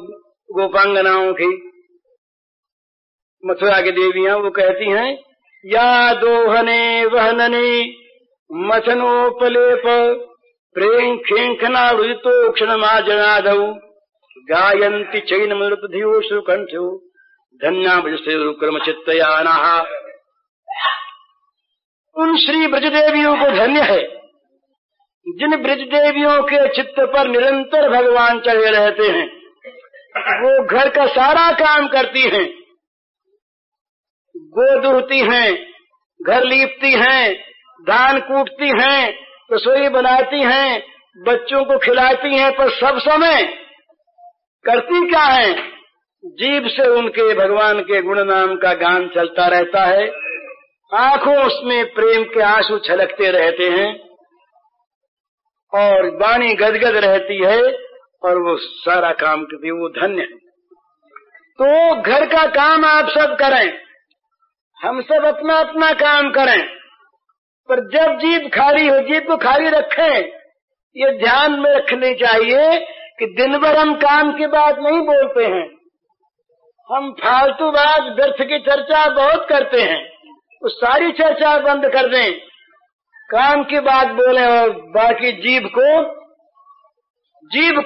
गोपांगनाओं की, मथुरा की देवियां, वो कहती हैं, या दोहने वहनने मथनोपलेप प्रेम खेंखना रुदितो क्षणमाजनादौ गायन्ति चैन मृतधियो सुकंठ्यो धन्या भजसे रुक्रम चित्तयानाः। उन श्री ब्रजदेवियों को धन्य है जिन ब्रजदेवियों के चित्त पर निरंतर भगवान चढ़े रहते हैं। वो घर का सारा काम करती हैं, गो दूहती हैं, घर लीपती हैं, धान कूटती हैं, रसोई बनाती हैं, बच्चों को खिलाती हैं, पर सब समय करती क्या है? जीभ से उनके भगवान के गुण नाम का गान चलता रहता है। आंखों उसमें प्रेम के आंसू छलकते रहते हैं और वाणी गदगद रहती है और वो सारा काम करती है। वो धन्य है। तो घर का काम आप सब करें, हम सब अपना अपना काम करें, पर जब जीभ खाली हो, जीभ को खाली रखें। ये ध्यान में रखनी चाहिए कि दिन भर हम काम की बात नहीं बोलते हैं, हम फालतू बात व्यर्थ की चर्चा बहुत करते हैं। उस सारी चर्चा बंद कर दें, काम की बात बोलें और बाकी जीभ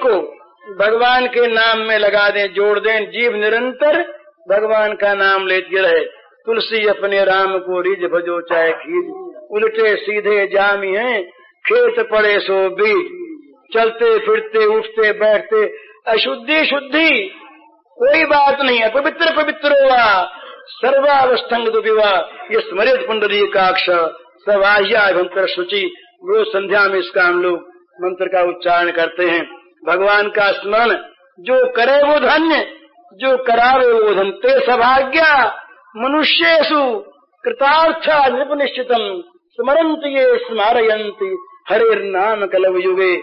को भगवान के नाम में लगा दें, जोड़ दें। जीभ निरंतर भगवान का नाम लेती रहे। तुलसी अपने राम को रिझ भजो चाहे खीज, उल्टे सीधे जामी हैं खेत पड़े सो बीज। चलते फिरते उठते बैठते अशुद्धि शुद्धि कोई बात नहीं है। पवित्र पवित्र हुआ सर्वावस्थंग दुविवा, ये स्मृत पुंडरीकाक्ष सवाह्याभ्यंतर शुचि। रोज संध्या में इसका हम लोग मंत्र का उच्चारण करते हैं। भगवान का स्मरण जो करे वो धन्य, जो करावे वो धन्य। ते सभाग्या मनुष्येषु कृतार्थ निपुनिश्चितम स्मरन्ति ये स्मारयन्ति हरेर नाम कलव युगे।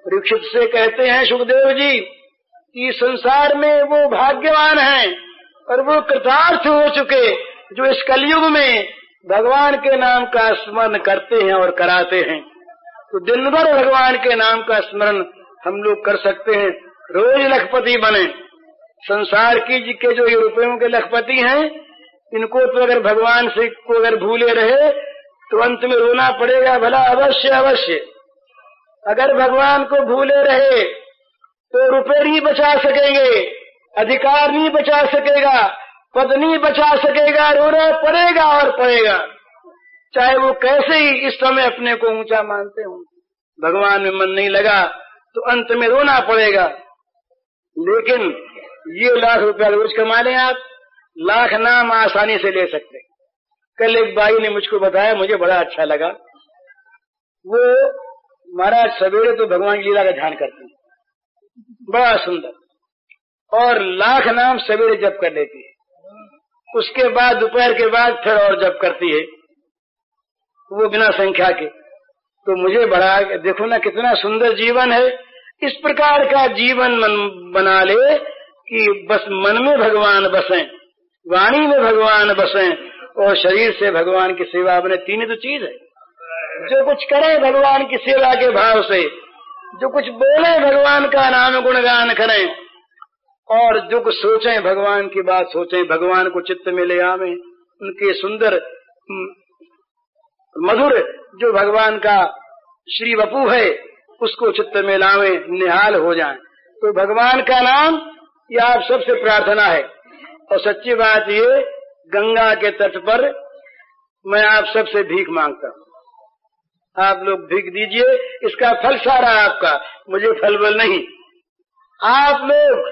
परीक्षित से कहते हैं सुखदेव जी कि संसार में वो भाग्यवान हैं और वो कृतार्थ हो चुके जो इस कलयुग में भगवान के नाम का स्मरण करते हैं और कराते हैं। तो दिन भर भगवान के नाम का स्मरण हम लोग कर सकते हैं। रोज लखपति बने, संसार के जो ये रुपयों के लखपति हैं, इनको तो अगर भगवान से को अगर भूले रहे तो अंत में रोना पड़ेगा भला, अवश्य अवश्य। अगर भगवान को भूले रहे तो रुपए नहीं बचा सकेंगे, अधिकार नहीं बचा सकेगा, पद नहीं बचा सकेगा, रोना पड़ेगा और पड़ेगा, चाहे वो कैसे ही इस समय अपने को ऊंचा मानते हों। भगवान में मन नहीं लगा तो अंत में रोना पड़ेगा। लेकिन ये लाख रुपया रोज कमा लें आप, लाख नाम आसानी से ले सकते। कल एक बाई ने मुझको बताया, मुझे बड़ा अच्छा लगा। वो महाराज सवेरे तो भगवान की लीला का ध्यान करते हैं, बड़ा सुंदर, और लाख नाम सवेरे जप कर लेती है। उसके बाद दोपहर के बाद फिर और जप करती है, वो बिना संख्या के। तो मुझे बड़ा, देखो ना कितना सुंदर जीवन है। इस प्रकार का जीवन मन बना ले कि बस मन में भगवान बसें, वाणी में भगवान बसें और शरीर से भगवान की सेवा बने। तीन ही तो चीज है। जो कुछ करें भगवान की सेवा के भाव से, जो कुछ बोले भगवान का नाम गुणगान करें, और जो कुछ सोचें भगवान की बात सोचें, भगवान को चित्त में ले आवें, उनके सुंदर मधुर जो भगवान का श्री वपु है उसको चित्त में लावें, निहाल हो जाएं। तो भगवान का नाम ये आप सबसे प्रार्थना है। और सच्ची बात ये, गंगा के तट पर मैं आप सबसे भीख मांगता हूँ, आप लोग भीख दीजिए, इसका फल सारा आपका, मुझे फल बल नहीं। आप लोग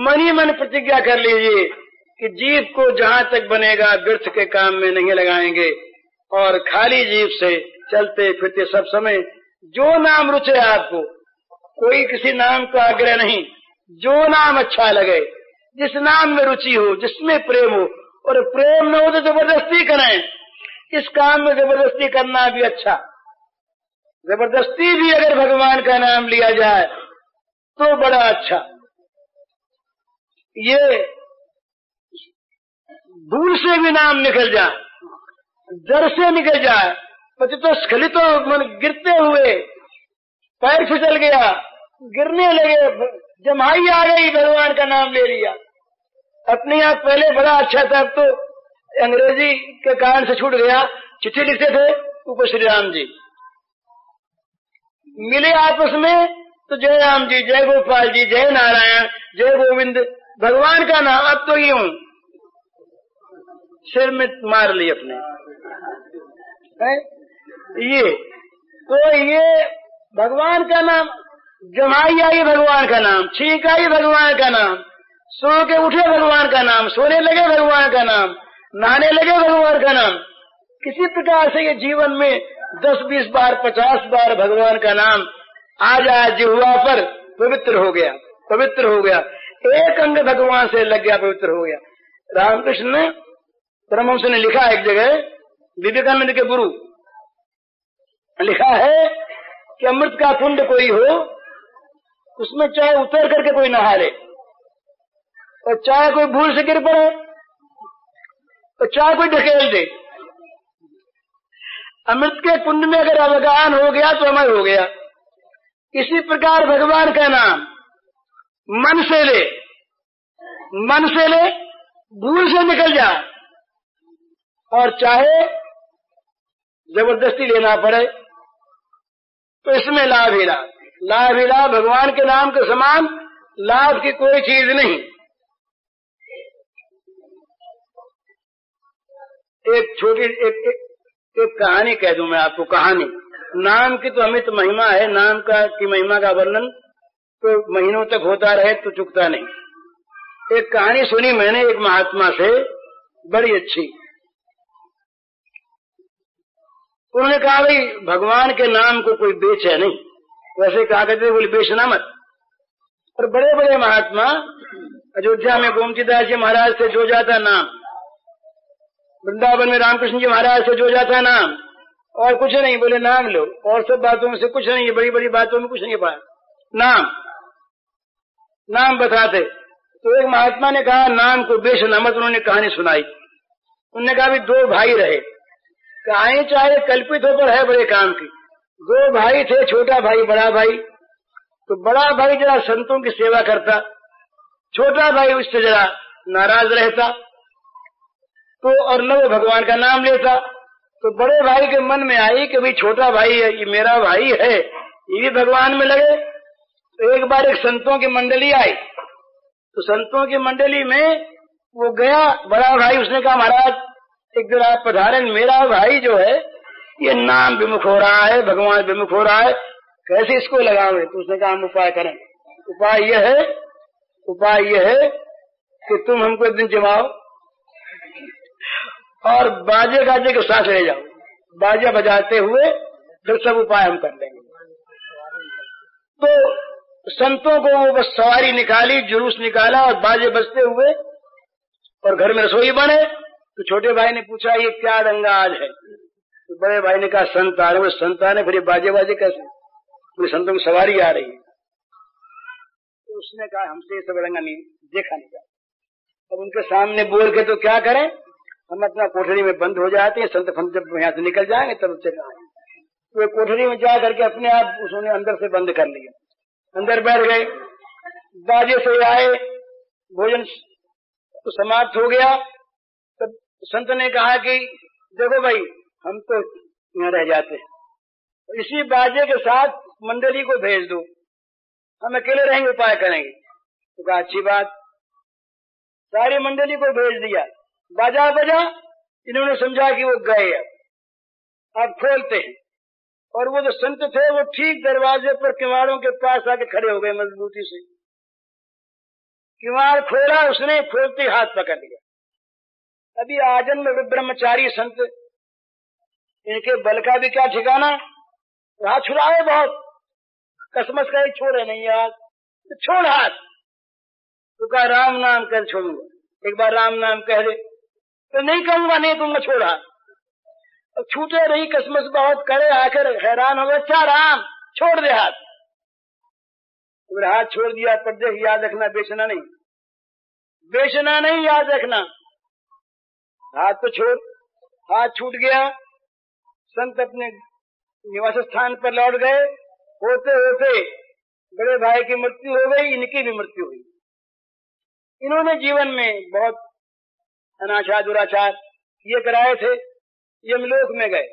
मन ही मन प्रतिज्ञा कर लीजिए कि जीभ को जहाँ तक बनेगा व्यर्थ के काम में नहीं लगाएंगे, और खाली जीभ से चलते फिरते सब समय जो नाम रुचे आपको, कोई किसी नाम का आग्रह नहीं, जो नाम अच्छा लगे, जिस नाम में रुचि हो, जिसमें प्रेम हो, और प्रेम न हो तो जबरदस्ती करें। इस काम में जबरदस्ती करना भी अच्छा, जबरदस्ती भी अगर भगवान का नाम लिया जाए तो बड़ा अच्छा। ये भूल से भी नाम निकल जाए, डर से निकल जाए, तो स्खलित मन गिरते हुए पैर फिसल गया, गिरने लगे, जमाई आ गई, भगवान का नाम ले लिया। अपने आप पहले बड़ा अच्छा था, अब तो अंग्रेजी के कारण से छूट गया। चिट्ठी लिखते थे ऊपर श्री राम जी, मिले आपस में तो जय राम जी, जय गोपाल जी, जय नारायण, जय गोविंद, भगवान का नाम। अब तो यूं सिर में मार ली अपने है? ये भगवान का नाम, जमाई आई भगवान का नाम, छींक आई भगवान का नाम, सो के उठे भगवान का नाम, सोने लगे भगवान का नाम, नहाने लगे भगवान का नाम। किसी प्रकार से ये जीवन में 10-20 बार 50 बार भगवान का नाम आ जाए जिह्वा पर, पवित्र हो गया, पवित्र हो गया, एक अंग भगवान से लग गया, पवित्र हो गया। रामकृष्ण ने, परमहंस ने लिखा एक जगह, विवेकानंद के गुरु लिखा है कि अमृत का कुंड कोई हो, उसमें चाहे उतर करके कोई नहा ले, और चाहे कोई भूल से गिर पड़े, और चाहे कोई ढकेल दे, अमृत के कुंड में अगर अवगाहन हो गया तो अमर हो गया। इसी प्रकार भगवान का नाम मन से ले, मन से ले, भूल से निकल जाए, और चाहे जबरदस्ती लेना पड़े तो इसमें लाभ ही लाभ, लाभ ही लाभ। भगवान के नाम के समान लाभ की कोई चीज नहीं। एक छोटी एक कहानी कह दूं मैं आपको, कहानी। नाम की तो अमित महिमा है, नाम की महिमा का वर्णन तो महीनों तक होता रहे तो चुकता नहीं। एक कहानी सुनी मैंने एक महात्मा से, बड़ी अच्छी। उन्होंने कहा भाई भगवान के नाम को कोई बेचे नहीं, वैसे कहा करते बोले बेचना मत। और बड़े बड़े महात्मा, अयोध्या में गोमतीदास जी महाराज से जो जाता नाम, वृंदावन में रामकृष्ण जी महाराज से जो जाता नाम, और कुछ नहीं, बोले नाम लो, और सब बातों में से कुछ नहीं, बड़ी बड़ी बातों में कुछ नहीं पाया, नाम नाम बताते। तो एक महात्मा ने कहा नाम को बेचना मत। उन्होंने कहानी सुनाई। उन्होंने कहा भी 2 भाई रहे, कहानी चाहे कल्पित हो पर है बड़े काम की। 2 भाई थे, छोटा भाई बड़ा भाई। तो बड़ा भाई जरा संतों की सेवा करता, छोटा भाई उससे जरा नाराज रहता तो और न वो भगवान का नाम लेता, तो बड़े भाई के मन में आई कि भाई छोटा भाई है, ये मेरा भाई है, ये भी भगवान में लगे। तो एक बार एक संतों की मंडली आई, तो संतों की मंडली में वो गया बड़ा भाई, उसने कहा महाराज एक दिन आप पधारें, मेरा भाई जो है ये नाम विमुख हो रहा है, भगवान विमुख हो रहा है, कैसे इसको लगावे? तो उसने कहा हम उपाय करें। उपाय यह है कि तुम हमको एक दिन जमाओ और बाजे गाजे के साथ ले जाओ, बाजा बजाते हुए फिर सब उपाय हम कर लेंगे। तो संतों को वो बस सवारी निकाली, जुलूस निकाला और बाजे बजते हुए और घर में रसोई बने। तो छोटे भाई ने पूछा ये क्या दंगा आज है? तो बड़े भाई ने कहा संत आ रहे। वो संत आ रहे फिर बाजे बाजे कैसे? पूरे संतों की सवारी आ रही है। तो उसने कहा हमसे ये सब रंगा नहीं देखा नहीं जाता। अब उनके सामने बोल के तो क्या करें, हम अपना कोठरी में बंद हो जाते हैं, संत फंत जब यहाँ से निकल जाएंगे तब चले आएंगे। तो कोठरी में जा करके अपने आप उसने अंदर से बंद कर लिया, अंदर बैठ गए, बाजे से आए, भोजन तो समाप्त हो गया। तब संत ने कहा कि देखो भाई हम तो यहाँ रह जाते हैं, इसी बाजे के साथ मंडली को भेज दो, हम अकेले रहेंगे, उपाय करेंगे। तो कहा अच्छी बात, सारी मंडली को भेज दिया, बाजा बजा, इन्होंने समझा कि वो गए, अब खोलते हैं। और वो जो संत थे वो ठीक दरवाजे पर किवाड़ों के पास आके खड़े हो गए मजबूती से। किवाड़ खोला उसने, खोलते हाथ पकड़ लिया। अभी आजन में ब्रह्मचारी संत, इनके बल का भी क्या ठिकाना, हाथ छुड़ाए बहुत, कसमस का छोड़े नहीं यार, तो छोड़ हाथ। तो कहा राम नाम कर छोड़ूंगा, एक बार राम नाम कह दे। तो नहीं कहूंगा, नहीं कहूंगा, छोड़ हाथ। अब छूटे रही, कसमस बहुत करे, आकर हैरान हो गए, अच्छा राम छोड़ दे हाथ। तो हाथ छोड़ दिया। पर देख याद रखना, बेचना नहीं, बेचना नहीं, याद रखना। हाथ तो छोड़, हाथ छूट गया। संत अपने निवास स्थान पर लौट गए। होते होते बड़े भाई की मृत्यु हो गई, इनकी भी मृत्यु हुई। इन्होंने जीवन में बहुत अनाचार दुराचार ये कराए थे। यमलोक में गए,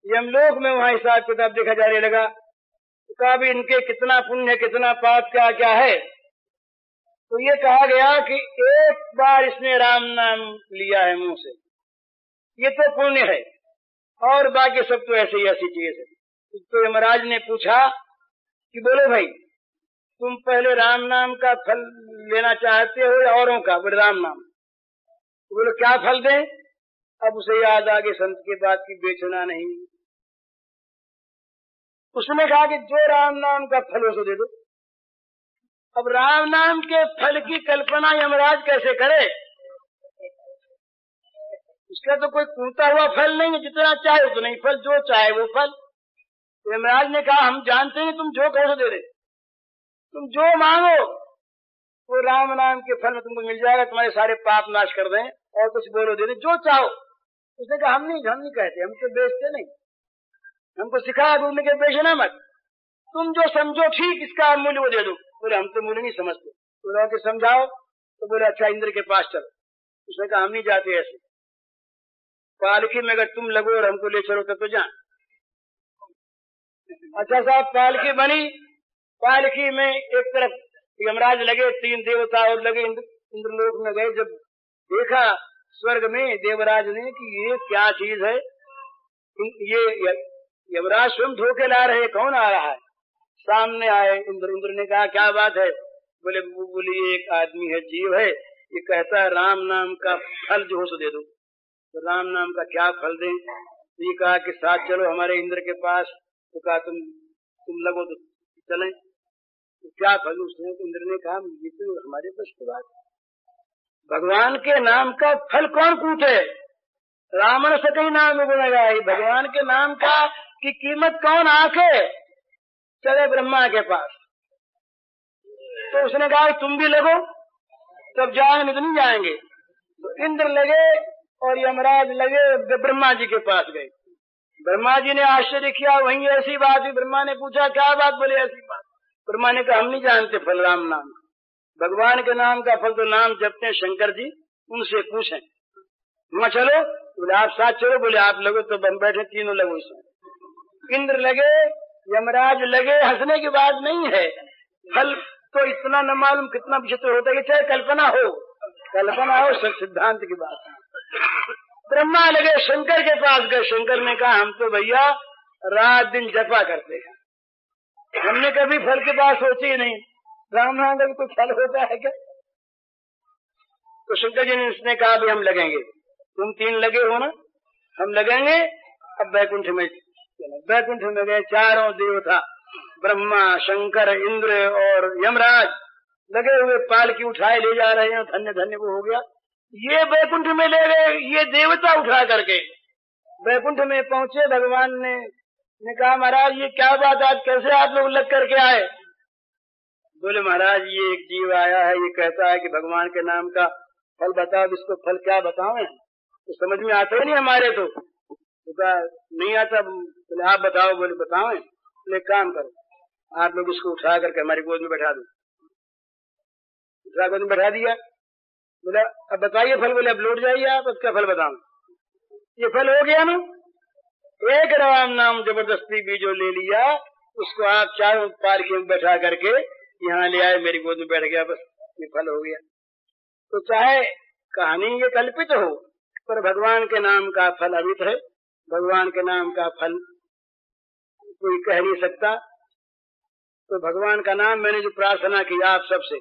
यमलोक में वहां हिसाब किताब देखा जाने लगा। तो कहा भी इनके कितना पुण्य कितना पाप क्या क्या है। तो ये कहा गया कि एक बार इसने राम नाम लिया है मुंह से, ये तो पुण्य है, और बाकी सब तो ऐसे ही ऐसी चीज है। तो यमराज ने पूछा कि बोलो भाई तुम पहले राम नाम का फल लेना चाहते हो या औरों का? बोले राम नाम। तो बोले क्या फल दें? अब उसे याद आ गई संत की बात की, बेचना नहीं। उसने कहा कि जो राम नाम का फल उसे दे दो। अब राम नाम के फल की कल्पना यमराज कैसे करे? उसका तो कोई कूटा हुआ फल नहीं है, जितना चाहे उतना ही फल, जो चाहे वो फल। तो यमराज ने कहा हम जानते हैं तुम जो कहो दे दे, तुम जो मांगो वो राम नाम के फल में तुमको मिल जाएगा, तुम्हारे सारे पाप नाश कर दें, और कुछ बोलो दे दे, जो चाहो। उसने कहा हम नहीं कहते, हम तो बेचते नहीं, हमको सिखाया गुरु ने बेचना मत, तुम जो समझो ठीक इसका मूल्य वो दे दो। बोले हम तो मूल्य नहीं समझते। बोले कि समझाओ। तो बोले अच्छा इंद्र के पास चलो। उसने कहा हम नहीं जाते ऐसे, पालकी में अगर तुम लगो और हमको ले चलो तब तो जा। अच्छा साहब पालकी बनी, पालकी में एक तरफ यमराज लगे, 3 देवता और लगे, इंद्रलोक में गए। जब देखा स्वर्ग में देवराज ने कि ये क्या चीज है, ये यमराज स्वयं धोखे ला रहे, कौन आ रहा है? सामने आए इंद्र ने कहा क्या बात है? बोले एक आदमी है, जीव है, ये कहता है राम नाम का फल जो हो सो दे दो। तो राम नाम का क्या फल दें? ये कहा कि साथ चलो हमारे इंद्र के पास। तो कहा तुम लगो तो चलें। तो क्या फल? उसने इंद्र ने कहा ये तो हमारे बस की बात, भगवान के नाम का फल कौन कूटे? रावण से कहीं नाम गुनेगा, भगवान के नाम का की कीमत कौन आके? चले ब्रह्मा के पास। तो उसने कहा तुम भी लगो, तब जाएंगे तो नहीं जाएंगे। तो इंद्र लगे और यमराज लगे, ब्रह्मा जी के पास गए। ब्रह्मा जी ने आश्चर्य किया, वहीं ऐसी बात हुई। ब्रह्मा ने पूछा क्या बात? बोले ऐसी बात। ब्रह्मा ने कहा हम नहीं जानते फल राम नाम। भगवान के नाम का फल तो नाम जपते हैं शंकर जी, उनसे पूछें। वहां चलो, बोले आप साथ चलो, बोले आप लगो तो हम बैठे तीनों लगो इसमें। इंद्र लगे, यमराज लगे, हंसने की बात नहीं है। फल तो इतना न मालूम कितना विचित्र होता है कि चाहे कल्पना हो सब सिद्धांत की बात है। ब्रह्मा लगे, शंकर के पास गए। शंकर ने कहा हम तो भैया रात दिन जपा करते हैं, हमने कभी फल के पास सोचे ही नहीं, राम नाम का भी कोई फल होता है क्या? तो शंकर जी ने इसने कहा भी हम लगेंगे, तुम तीन लगे हो ना, हम लगेंगे। अब वैकुंठ में गए, चारों देवता ब्रह्मा, शंकर, इंद्र और यमराज लगे हुए पालकी उठाए ले जा रहे हैं। धन्य धन्य वो हो गया, ये वैकुंठ में ले गए, ये देवता उठा करके वैकुंठ में पहुंचे। भगवान ने कहा महाराज ये क्या बात, आज कैसे आप लोग लग करके आए? बोले महाराज ये एक जीव आया है, ये कहता है कि भगवान के नाम का फल बताओ, इसको फल क्या बताओ, तो समझ में आता ही नहीं हमारे तो कहा नहीं आता। बोले आप बताओ, बोले बताओ। बोले काम करो, आप लोग इसको उठा करके हमारी गोद में बैठा दो। उठा गोद में बैठा दिया। बोला अब बताइए फल। बोले अब लौट जाइए आप, अब क्या फल बताऊं? ये फल हो गया ना, एक राम नाम जबरदस्ती बीजो ले लिया, उसको आप चारों पालकी में बैठा करके यहाँ ले आए, मेरी गोद में बैठ गया, बस ये फल हो गया। तो चाहे कहानी ये कल्पित हो, पर भगवान के नाम का फल अमित है। भगवान के नाम का फल कोई कह नहीं सकता। तो भगवान का नाम मैंने जो प्रार्थना की आप सबसे,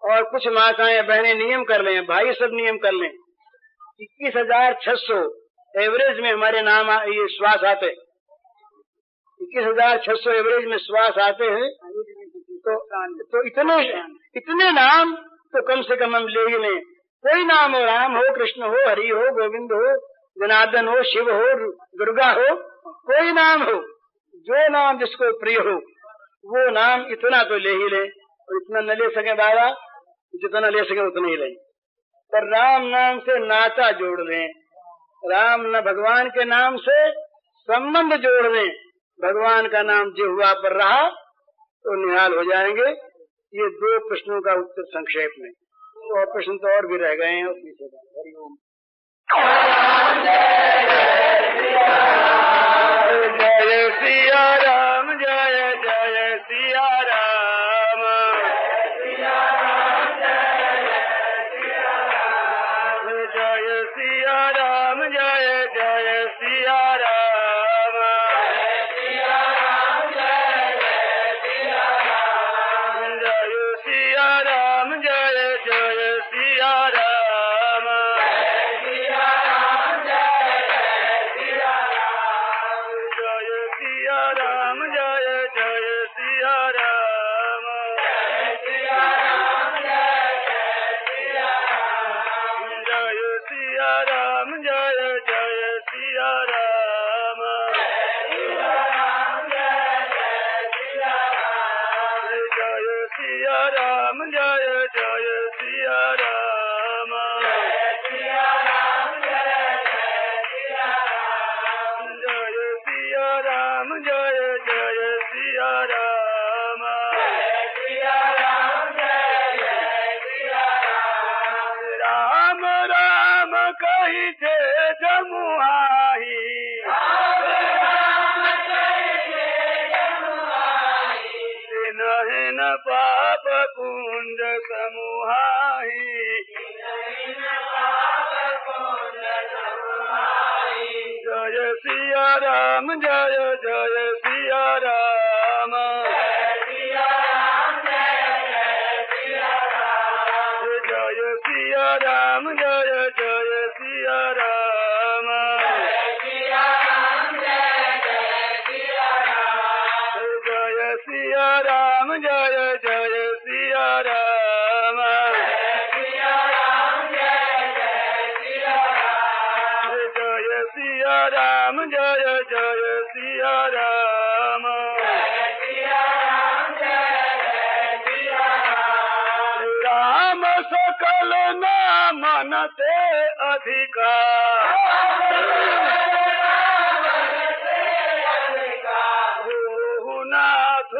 और कुछ माताएं बहनें नियम कर लें, भाई सब नियम कर लें, 21,600 एवरेज में हमारे नाम ये श्वास आते, 21,600 एवरेज में श्वास आते हैं। तो इतने नाम तो कम से कम हम ले ही लें। कोई नाम हो, राम हो, कृष्ण हो, हरि हो, गोविंद हो, जनार्दन हो, शिव हो, दुर्गा हो, कोई नाम हो, जो नाम जिसको प्रिय हो वो नाम इतना तो ले ही लें। और इतना न ले सके बाबा, जितना ले सके उतना ही लें, पर राम नाम से नाता जोड़ लें। राम न भगवान के नाम से संबंध जोड़ लें। भगवान का नाम जिह्वा पर रहा तो निहाल हो जाएंगे। ये 2 प्रश्नों का उत्तर संक्षेप में, और प्रश्न तो और भी रह गए हैं। और पीछे हरिओम जय सिया राम, जय जय सिया राम, जय सिया राम, जय जय सिया राम, पाप कुंड समूहाई, जय सिया राम, जय जय सिया राम, जय सिया राम, जय सिया राम, जय जय सिया राम, जय सिया राम, जय जय सिया राम, जय सिया राम, जय जय सिया राम, राम सकल नामन ते अधिकार, नाथ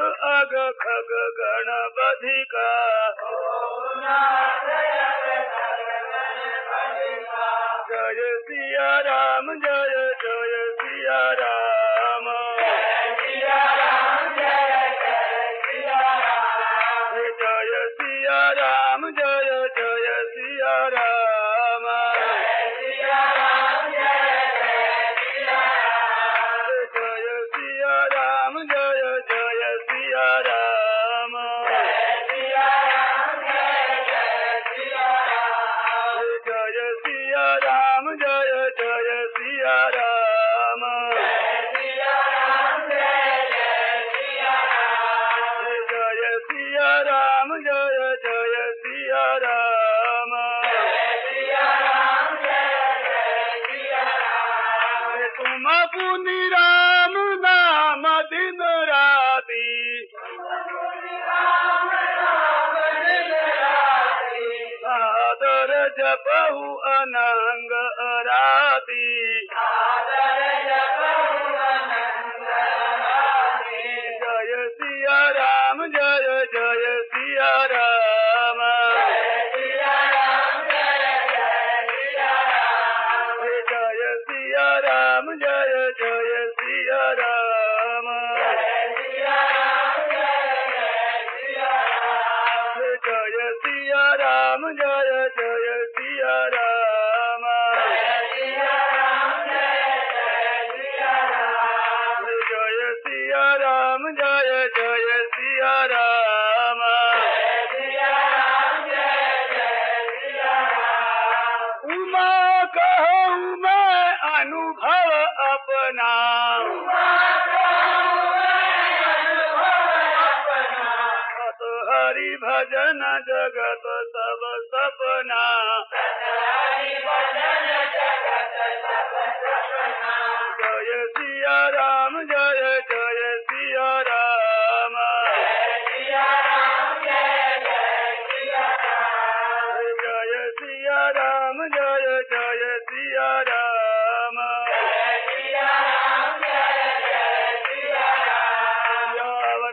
नाग खग गणपतिका जय सिया राम जय जय सिया राम जय सिया राम जय जय सिया राम जय सिया राम जय जय सिया राम जय सिया राम जय जय सिया राम जय सिया राम जय जय सिया राम तुम पुनि राम नाम दिन राती सादर जपहु अनंग राती जय सिया राम जय जय सिया राम जय सिया राम जय जय सिया राम जय सिया राम जय जय सिया राम जय सिया राम जय जय सिया राम उमा कहूँ मैं अनुभव अपना हरि भजन जगत सब सपना जय सिया राम जय जय सिया राम जय सिया राम जय जय सिया राम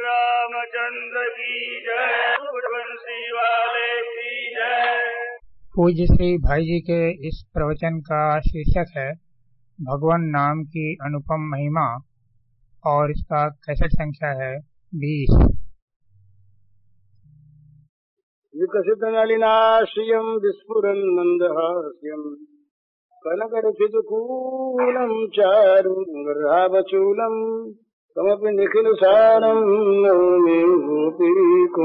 रामचंद्र की जय बंसी वाले की जय।
पूज्य श्री भाई जी के इस प्रवचन का शीर्षक है भगवान नाम की अनुपम महिमा और इसका कैसेट संख्या है 20।
विकसित नलिनाश्रियं विस्फुरन् मन्दहास्यं कनकरचितकूलं चारुगर्भावचूलं तमपि निखिलसारं नौमि गोपीकुमारम्।